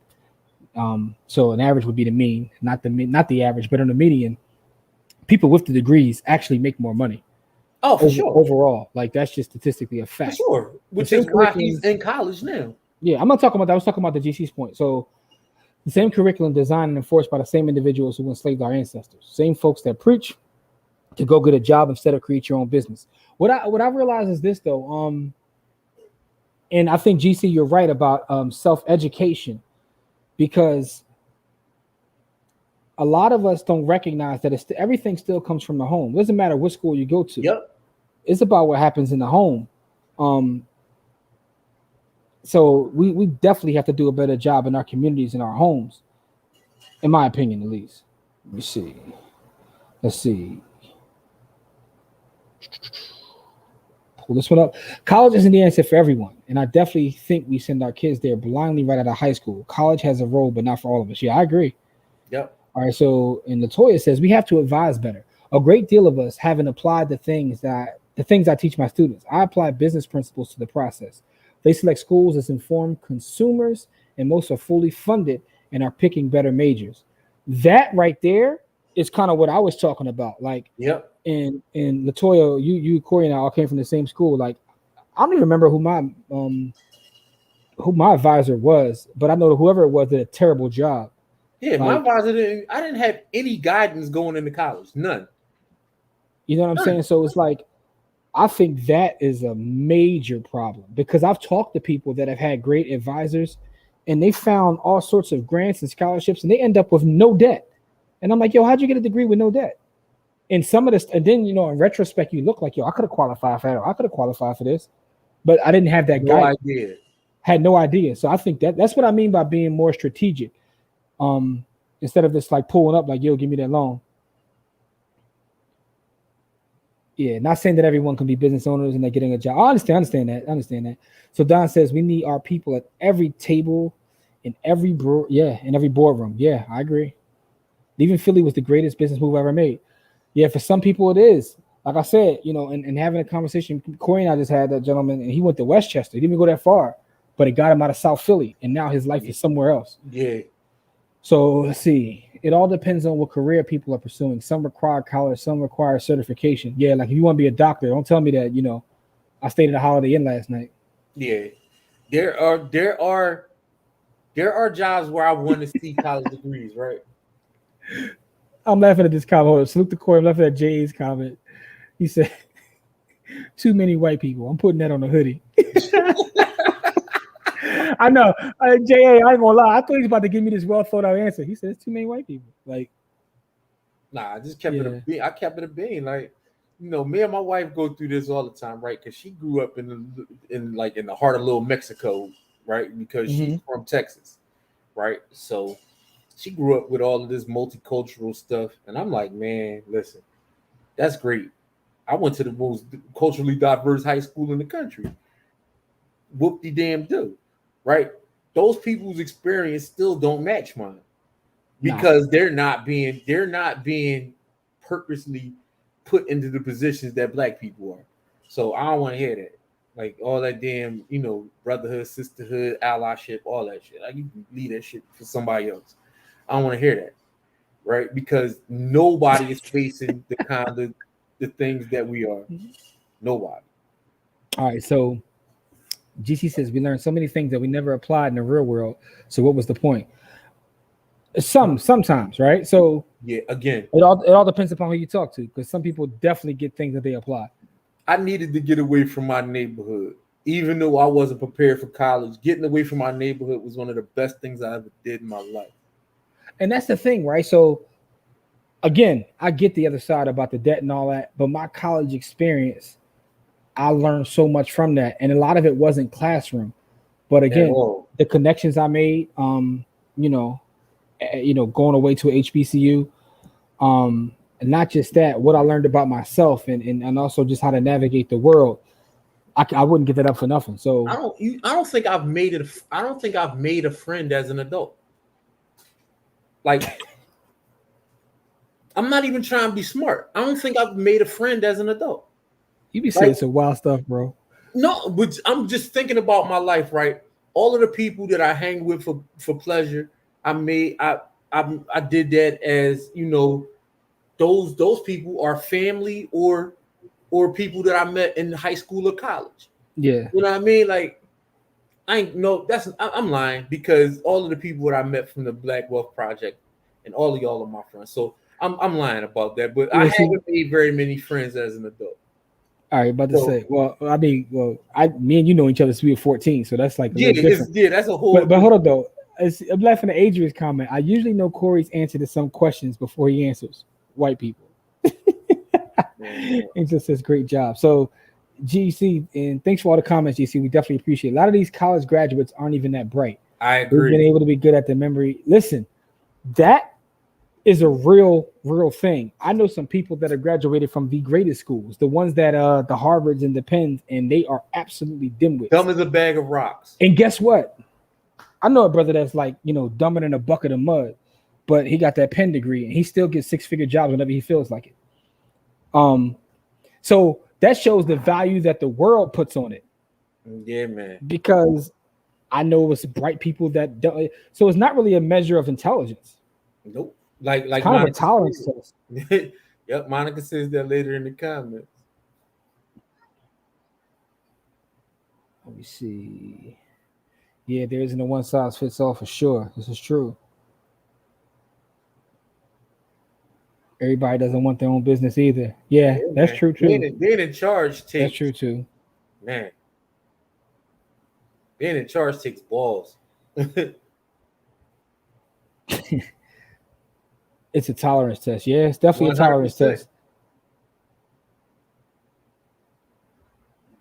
so an average would be the mean, not the average, but on the median, people with the degrees actually make more money. Oh, for sure. Overall, like that's just statistically a fact. For sure, which is why he's in college now. Yeah, I'm not talking about that. I was talking about the GC's point. So the same curriculum designed and enforced by the same individuals who enslaved our ancestors, same folks that preach to go get a job instead of create your own business. What I realize is this though, and I think GC, you're right about self-education, because a lot of us don't recognize that everything still comes from the home. It doesn't matter what school you go to. Yep. It's about what happens in the home. So we definitely have to do a better job in our communities, in our homes, in my opinion, at least. Let me see. Let's see. Pull this one up. College isn't the answer for everyone, and I definitely think we send our kids there blindly right out of high school. College has a role, but not for all of us. Yeah, I agree. Yep. All right. So, and Latoya says we have to advise better. A great deal of us haven't applied the things I teach my students. I apply business principles to the process. They select schools as informed consumers, and most are fully funded and are picking better majors. That right there is kind of what I was talking about. Like, yep. And Latoya, you, Corey, and I all came from the same school. Like, I don't even remember who my advisor was, but I know that whoever it was did a terrible job. Yeah, my advisor I didn't have any guidance going into college, none. You know what I'm saying? So it's like, I think that is a major problem, because I've talked to people that have had great advisors, and they found all sorts of grants and scholarships, and they end up with no debt. And I'm like, yo, how'd you get a degree with no debt? And some of this, and then in retrospect, you look like, yo, I could have qualified for that. I could have qualified for this, but I didn't have that guidance. Idea. Had no idea. So I think that's what I mean by being more strategic. Instead of just like pulling up, like, yo, give me that loan. Yeah, not saying that everyone can be business owners and they're getting a job. I understand that. So Don says we need our people at every table, in every boardroom. Yeah, I agree. Leaving Philly was the greatest business move I ever made. Yeah, for some people it is. Like I said, and having a conversation, Corey and I just had that gentleman, and he went to Westchester. He didn't even go that far, but it got him out of South Philly, and now his life is somewhere else. Yeah. So let's see. It all depends on what career people are pursuing. Some require college, some require certification. Yeah, like if you want to be a doctor, don't tell me that, I stayed at a Holiday Inn last night. Yeah, there are jobs where I want to see college degrees, right? I'm laughing at this comment. Hold on. Salute the Corey. I'm laughing at Jay's comment. He said, too many white people. I'm putting that on a hoodie. I know. Jay, I ain't gonna lie. I thought he was about to give me this well thought out answer. He said, it's too many white people. Like, Nah, I just kept it a bean. I kept it a bean. Like, me and my wife go through this all the time, right? Because she grew up in the heart of little Mexico, right? Because she's from Texas, right? So she grew up with all of this multicultural stuff, and I'm like, man, listen, that's great. I went to the most culturally diverse high school in the country. Whoop-de-damn-do, right? Those people's experience still don't match mine because they're not being purposely put into the positions that black people are. So I don't want to hear that. Like all that damn, brotherhood, sisterhood, allyship, all that shit. Like you can leave that shit for somebody else. I don't want to hear that, right? Because nobody is facing the kind of the things that we are. Nobody. All right, so GC says we learned so many things that we never applied in the real world. So what was the point? Sometimes, right? So yeah, again, it all depends upon who you talk to, because some people definitely get things that they apply. I needed to get away from my neighborhood, even though I wasn't prepared for college. Getting away from my neighborhood was one of the best things I ever did in my life. And that's the thing, right? So again, I get the other side about the debt and all that, but my college experience, I learned so much from that, and a lot of it wasn't classroom, but again, the connections I made, going away to a HBCU, and not just that, what I learned about myself and also just how to navigate the world, I wouldn't give that up for nothing. So I don't think I've made it. I don't think I've made a friend as an adult. Like, I'm not even trying to be smart. I don't think I've made a friend as an adult. You be saying some wild stuff, bro. No, but I'm just thinking about my life, right? All of the people that I hang with for pleasure, I did that as, those people are family or people that I met in high school or college. Yeah. You know what I mean? Like, I'm lying, because all of the people that I met from the Black Wealth Project and all of y'all are my friends. So I'm lying about that, but I haven't made very many friends as an adult. All right, about to say. Well, I mean, me and you know each other since we were 14, so that's like a little different. That's a whole. But hold on though. I'm laughing at Adrian's comment. I usually know Corey's answer to some questions before he answers. White people. And just says great job. So GC, and thanks for all the comments, GC. We definitely appreciate it. A lot of these college graduates aren't even that bright. I agree. They've been able to be good at the memory. Listen, that is a real thing. I know some people that have graduated from the greatest schools, the ones that the Harvards and the Penns, and they are absolutely dimwits. Dumb as a bag of rocks. And guess what? I know a brother that's like, dumber than a bucket of mud, but he got that Penn degree and he still gets 6-figure jobs whenever he feels like it. So that shows the value that the world puts on it. Yeah, man. Because I know it's bright people that don't. So it's not really a measure of intelligence. Nope. Like kind of a tolerance test. Yep, Monica says that later in the comments. Let me see. Yeah, there isn't a one size fits all for sure. This is true. Everybody doesn't want their own business either. Yeah, that's true too. Being in charge takes. That's true too. Man, being in charge takes balls. It's a tolerance test. Yeah, it's definitely 100%. A tolerance test.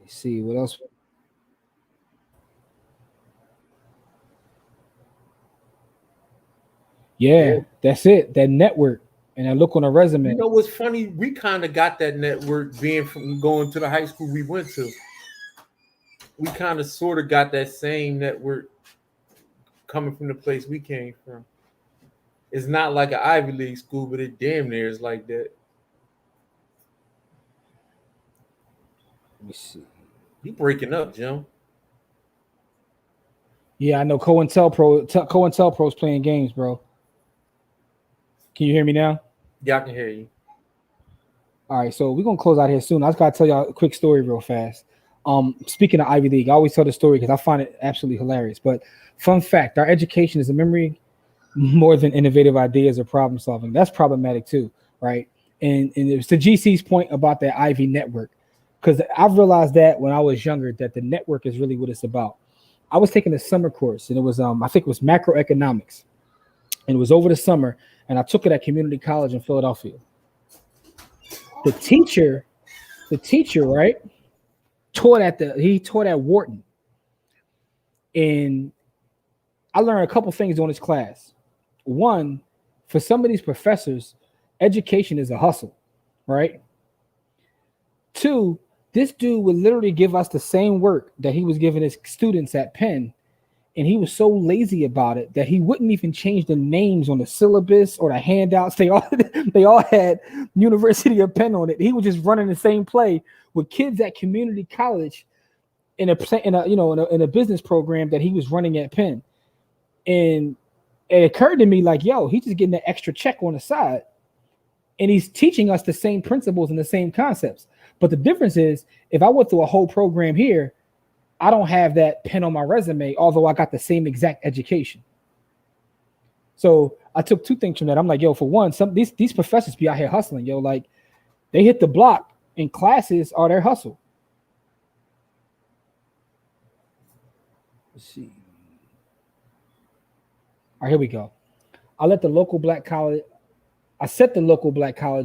Let's see what else. Yeah, that's it. That network. And I look on a resume. You know what's funny? We kind of got that network being from going to the high school we went to. We kind of sort of got that same network coming from the place we came from. It's not like an Ivy League school, but it damn near is like that. Let me see. You breaking up, Jim? Yeah, I know. COINTELPRO's playing games, bro. Can you hear me now? Yeah, I can hear you. All right, so we're gonna close out here soon. I just gotta tell y'all a quick story real fast. Speaking of Ivy League, I always tell the story because I find it absolutely hilarious. But fun fact, our education is a memory more than innovative ideas or problem solving. That's problematic too, right? And it was to GC's point about that Ivy network, because I've realized that when I was younger that the network is really what it's about. I was taking a summer course and it was I think it was macroeconomics, and it was over the summer, and I took it at community college in Philadelphia. The teacher, right, he taught at Wharton, and I learned a couple things on his class. One, for some of these professors, education is a hustle, right? Two, this dude would literally give us the same work that he was giving his students at Penn, and he was so lazy about it that he wouldn't even change the names on the syllabus or the handouts. They all had University of Penn on it. He was just running the same play with kids at community college in a business program that he was running at Penn. And it occurred to me like, yo, he's just getting an extra check on the side, and he's teaching us the same principles and the same concepts. But the difference is, if I went through a whole program here, I don't have that Penn on my resume, although I got the same exact education. So I took two things from that. I'm like, yo, for one, these professors be out here hustling, yo. Like, they hit the block, and classes are their hustle. Let's see. All right, here we go. I set the local black college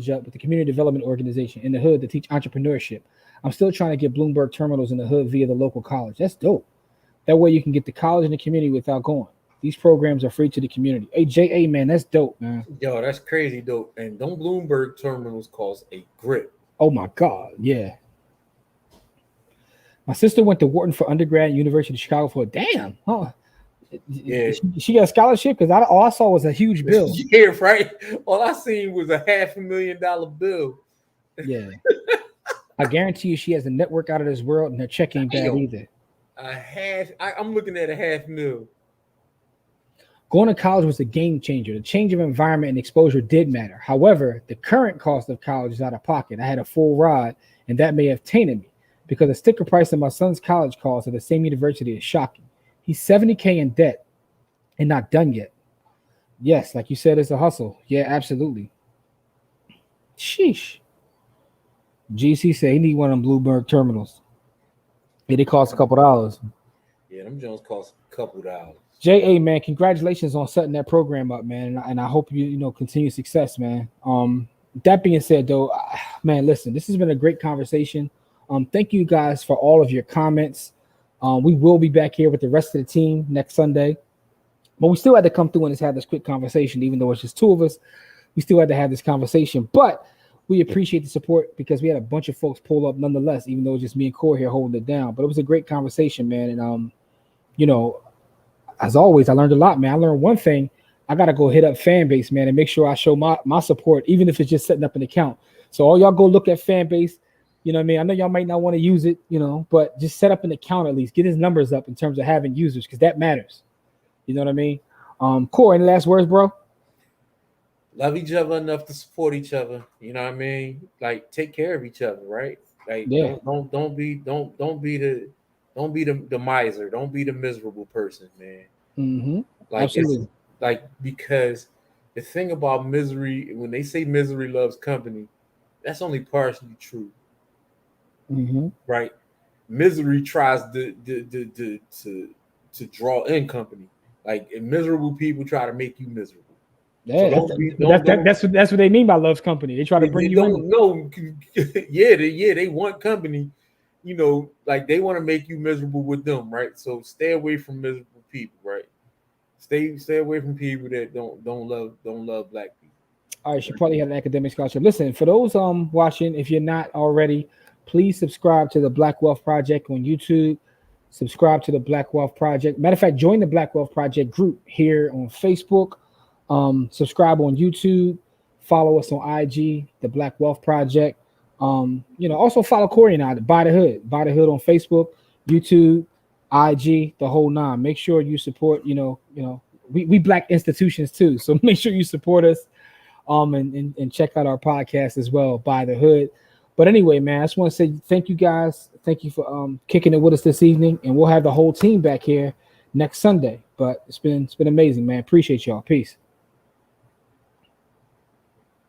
up with the community development organization in the hood to teach entrepreneurship. I'm still trying to get Bloomberg terminals in the hood via the local college. That's dope. That way you can get to college in the community without going. These programs are free to the community. Hey, J.A., man, that's dope, man. Yo, that's crazy dope. And don't Bloomberg terminals cost a grip? Oh, my God, yeah. My sister went to Wharton for undergrad at University of Chicago for a damn. Huh? Yeah. She got a scholarship? Because all I saw was a huge bill. Yeah, right? All I seen was a $500,000 bill. Yeah. I guarantee you she has a network out of this world, and her check ain't bad either. I'm looking at $500,000. Going to college was a game changer. The change of environment and exposure did matter. However, the current cost of college is out of pocket. I had a full ride, and that may have tainted me, because the sticker price of my son's college costs at the same university is shocking. He's $70K in debt and not done yet. Yes, like you said, it's a hustle. Yeah, absolutely. Sheesh. GC said he need one of them Bloomberg terminals. It costs a couple dollars. Yeah, them Jones cost a couple dollars. J.A., man, congratulations on setting that program up, man. And I hope you continue success, man. That being said, though, man, listen, this has been a great conversation. Thank you guys for all of your comments. We will be back here with the rest of the team next Sunday. But we still had to come through and just have this quick conversation, even though it's just two of us. We still had to have this conversation. But we appreciate the support, because we had a bunch of folks pull up nonetheless, even though it's just me and Corey here holding it down. But it was a great conversation, man. And, as always, I learned a lot, man. I learned one thing. I got to go hit up Fanbase, man, and make sure I show my support, even if it's just setting up an account. So all y'all go look at Fanbase. You know what I mean? I know y'all might not want to use it, but just set up an account at least. Get his numbers up in terms of having users, because that matters. You know what I mean? Corey, any last words, bro? Love each other enough to support each other. You know what I mean? Like, take care of each other, right? Like, yeah. Don't be the miser. Don't be the miserable person, man. Mm-hmm. Like, absolutely. Because the thing about misery, when they say misery loves company, that's only partially true. Mm-hmm. Right? Misery tries to draw in company. Like, if miserable people try to make you miserable. Yeah, so that's what they mean by loves company. They try to bring you in. No, they want company. Like, they want to make you miserable with them, right? So stay away from miserable people, right? Stay away from people that don't love black people. All right, she probably had an academic scholarship. Listen, for those watching, if you're not already, please subscribe to the Black Wealth Project on YouTube. Subscribe to the Black Wealth Project. Matter of fact, join the Black Wealth Project group here on Facebook. Subscribe on YouTube. Follow us on IG, the Black Wealth Project. Also follow Corey and I, Buy the Hood on Facebook, YouTube, IG, the whole nine. Make sure you support. We black institutions too, so make sure you support us. And check out our podcast as well, Buy the Hood. But anyway, man, I just want to say thank you guys. Thank you for kicking it with us this evening, and we'll have the whole team back here next Sunday. But it's been amazing, man. Appreciate y'all. Peace.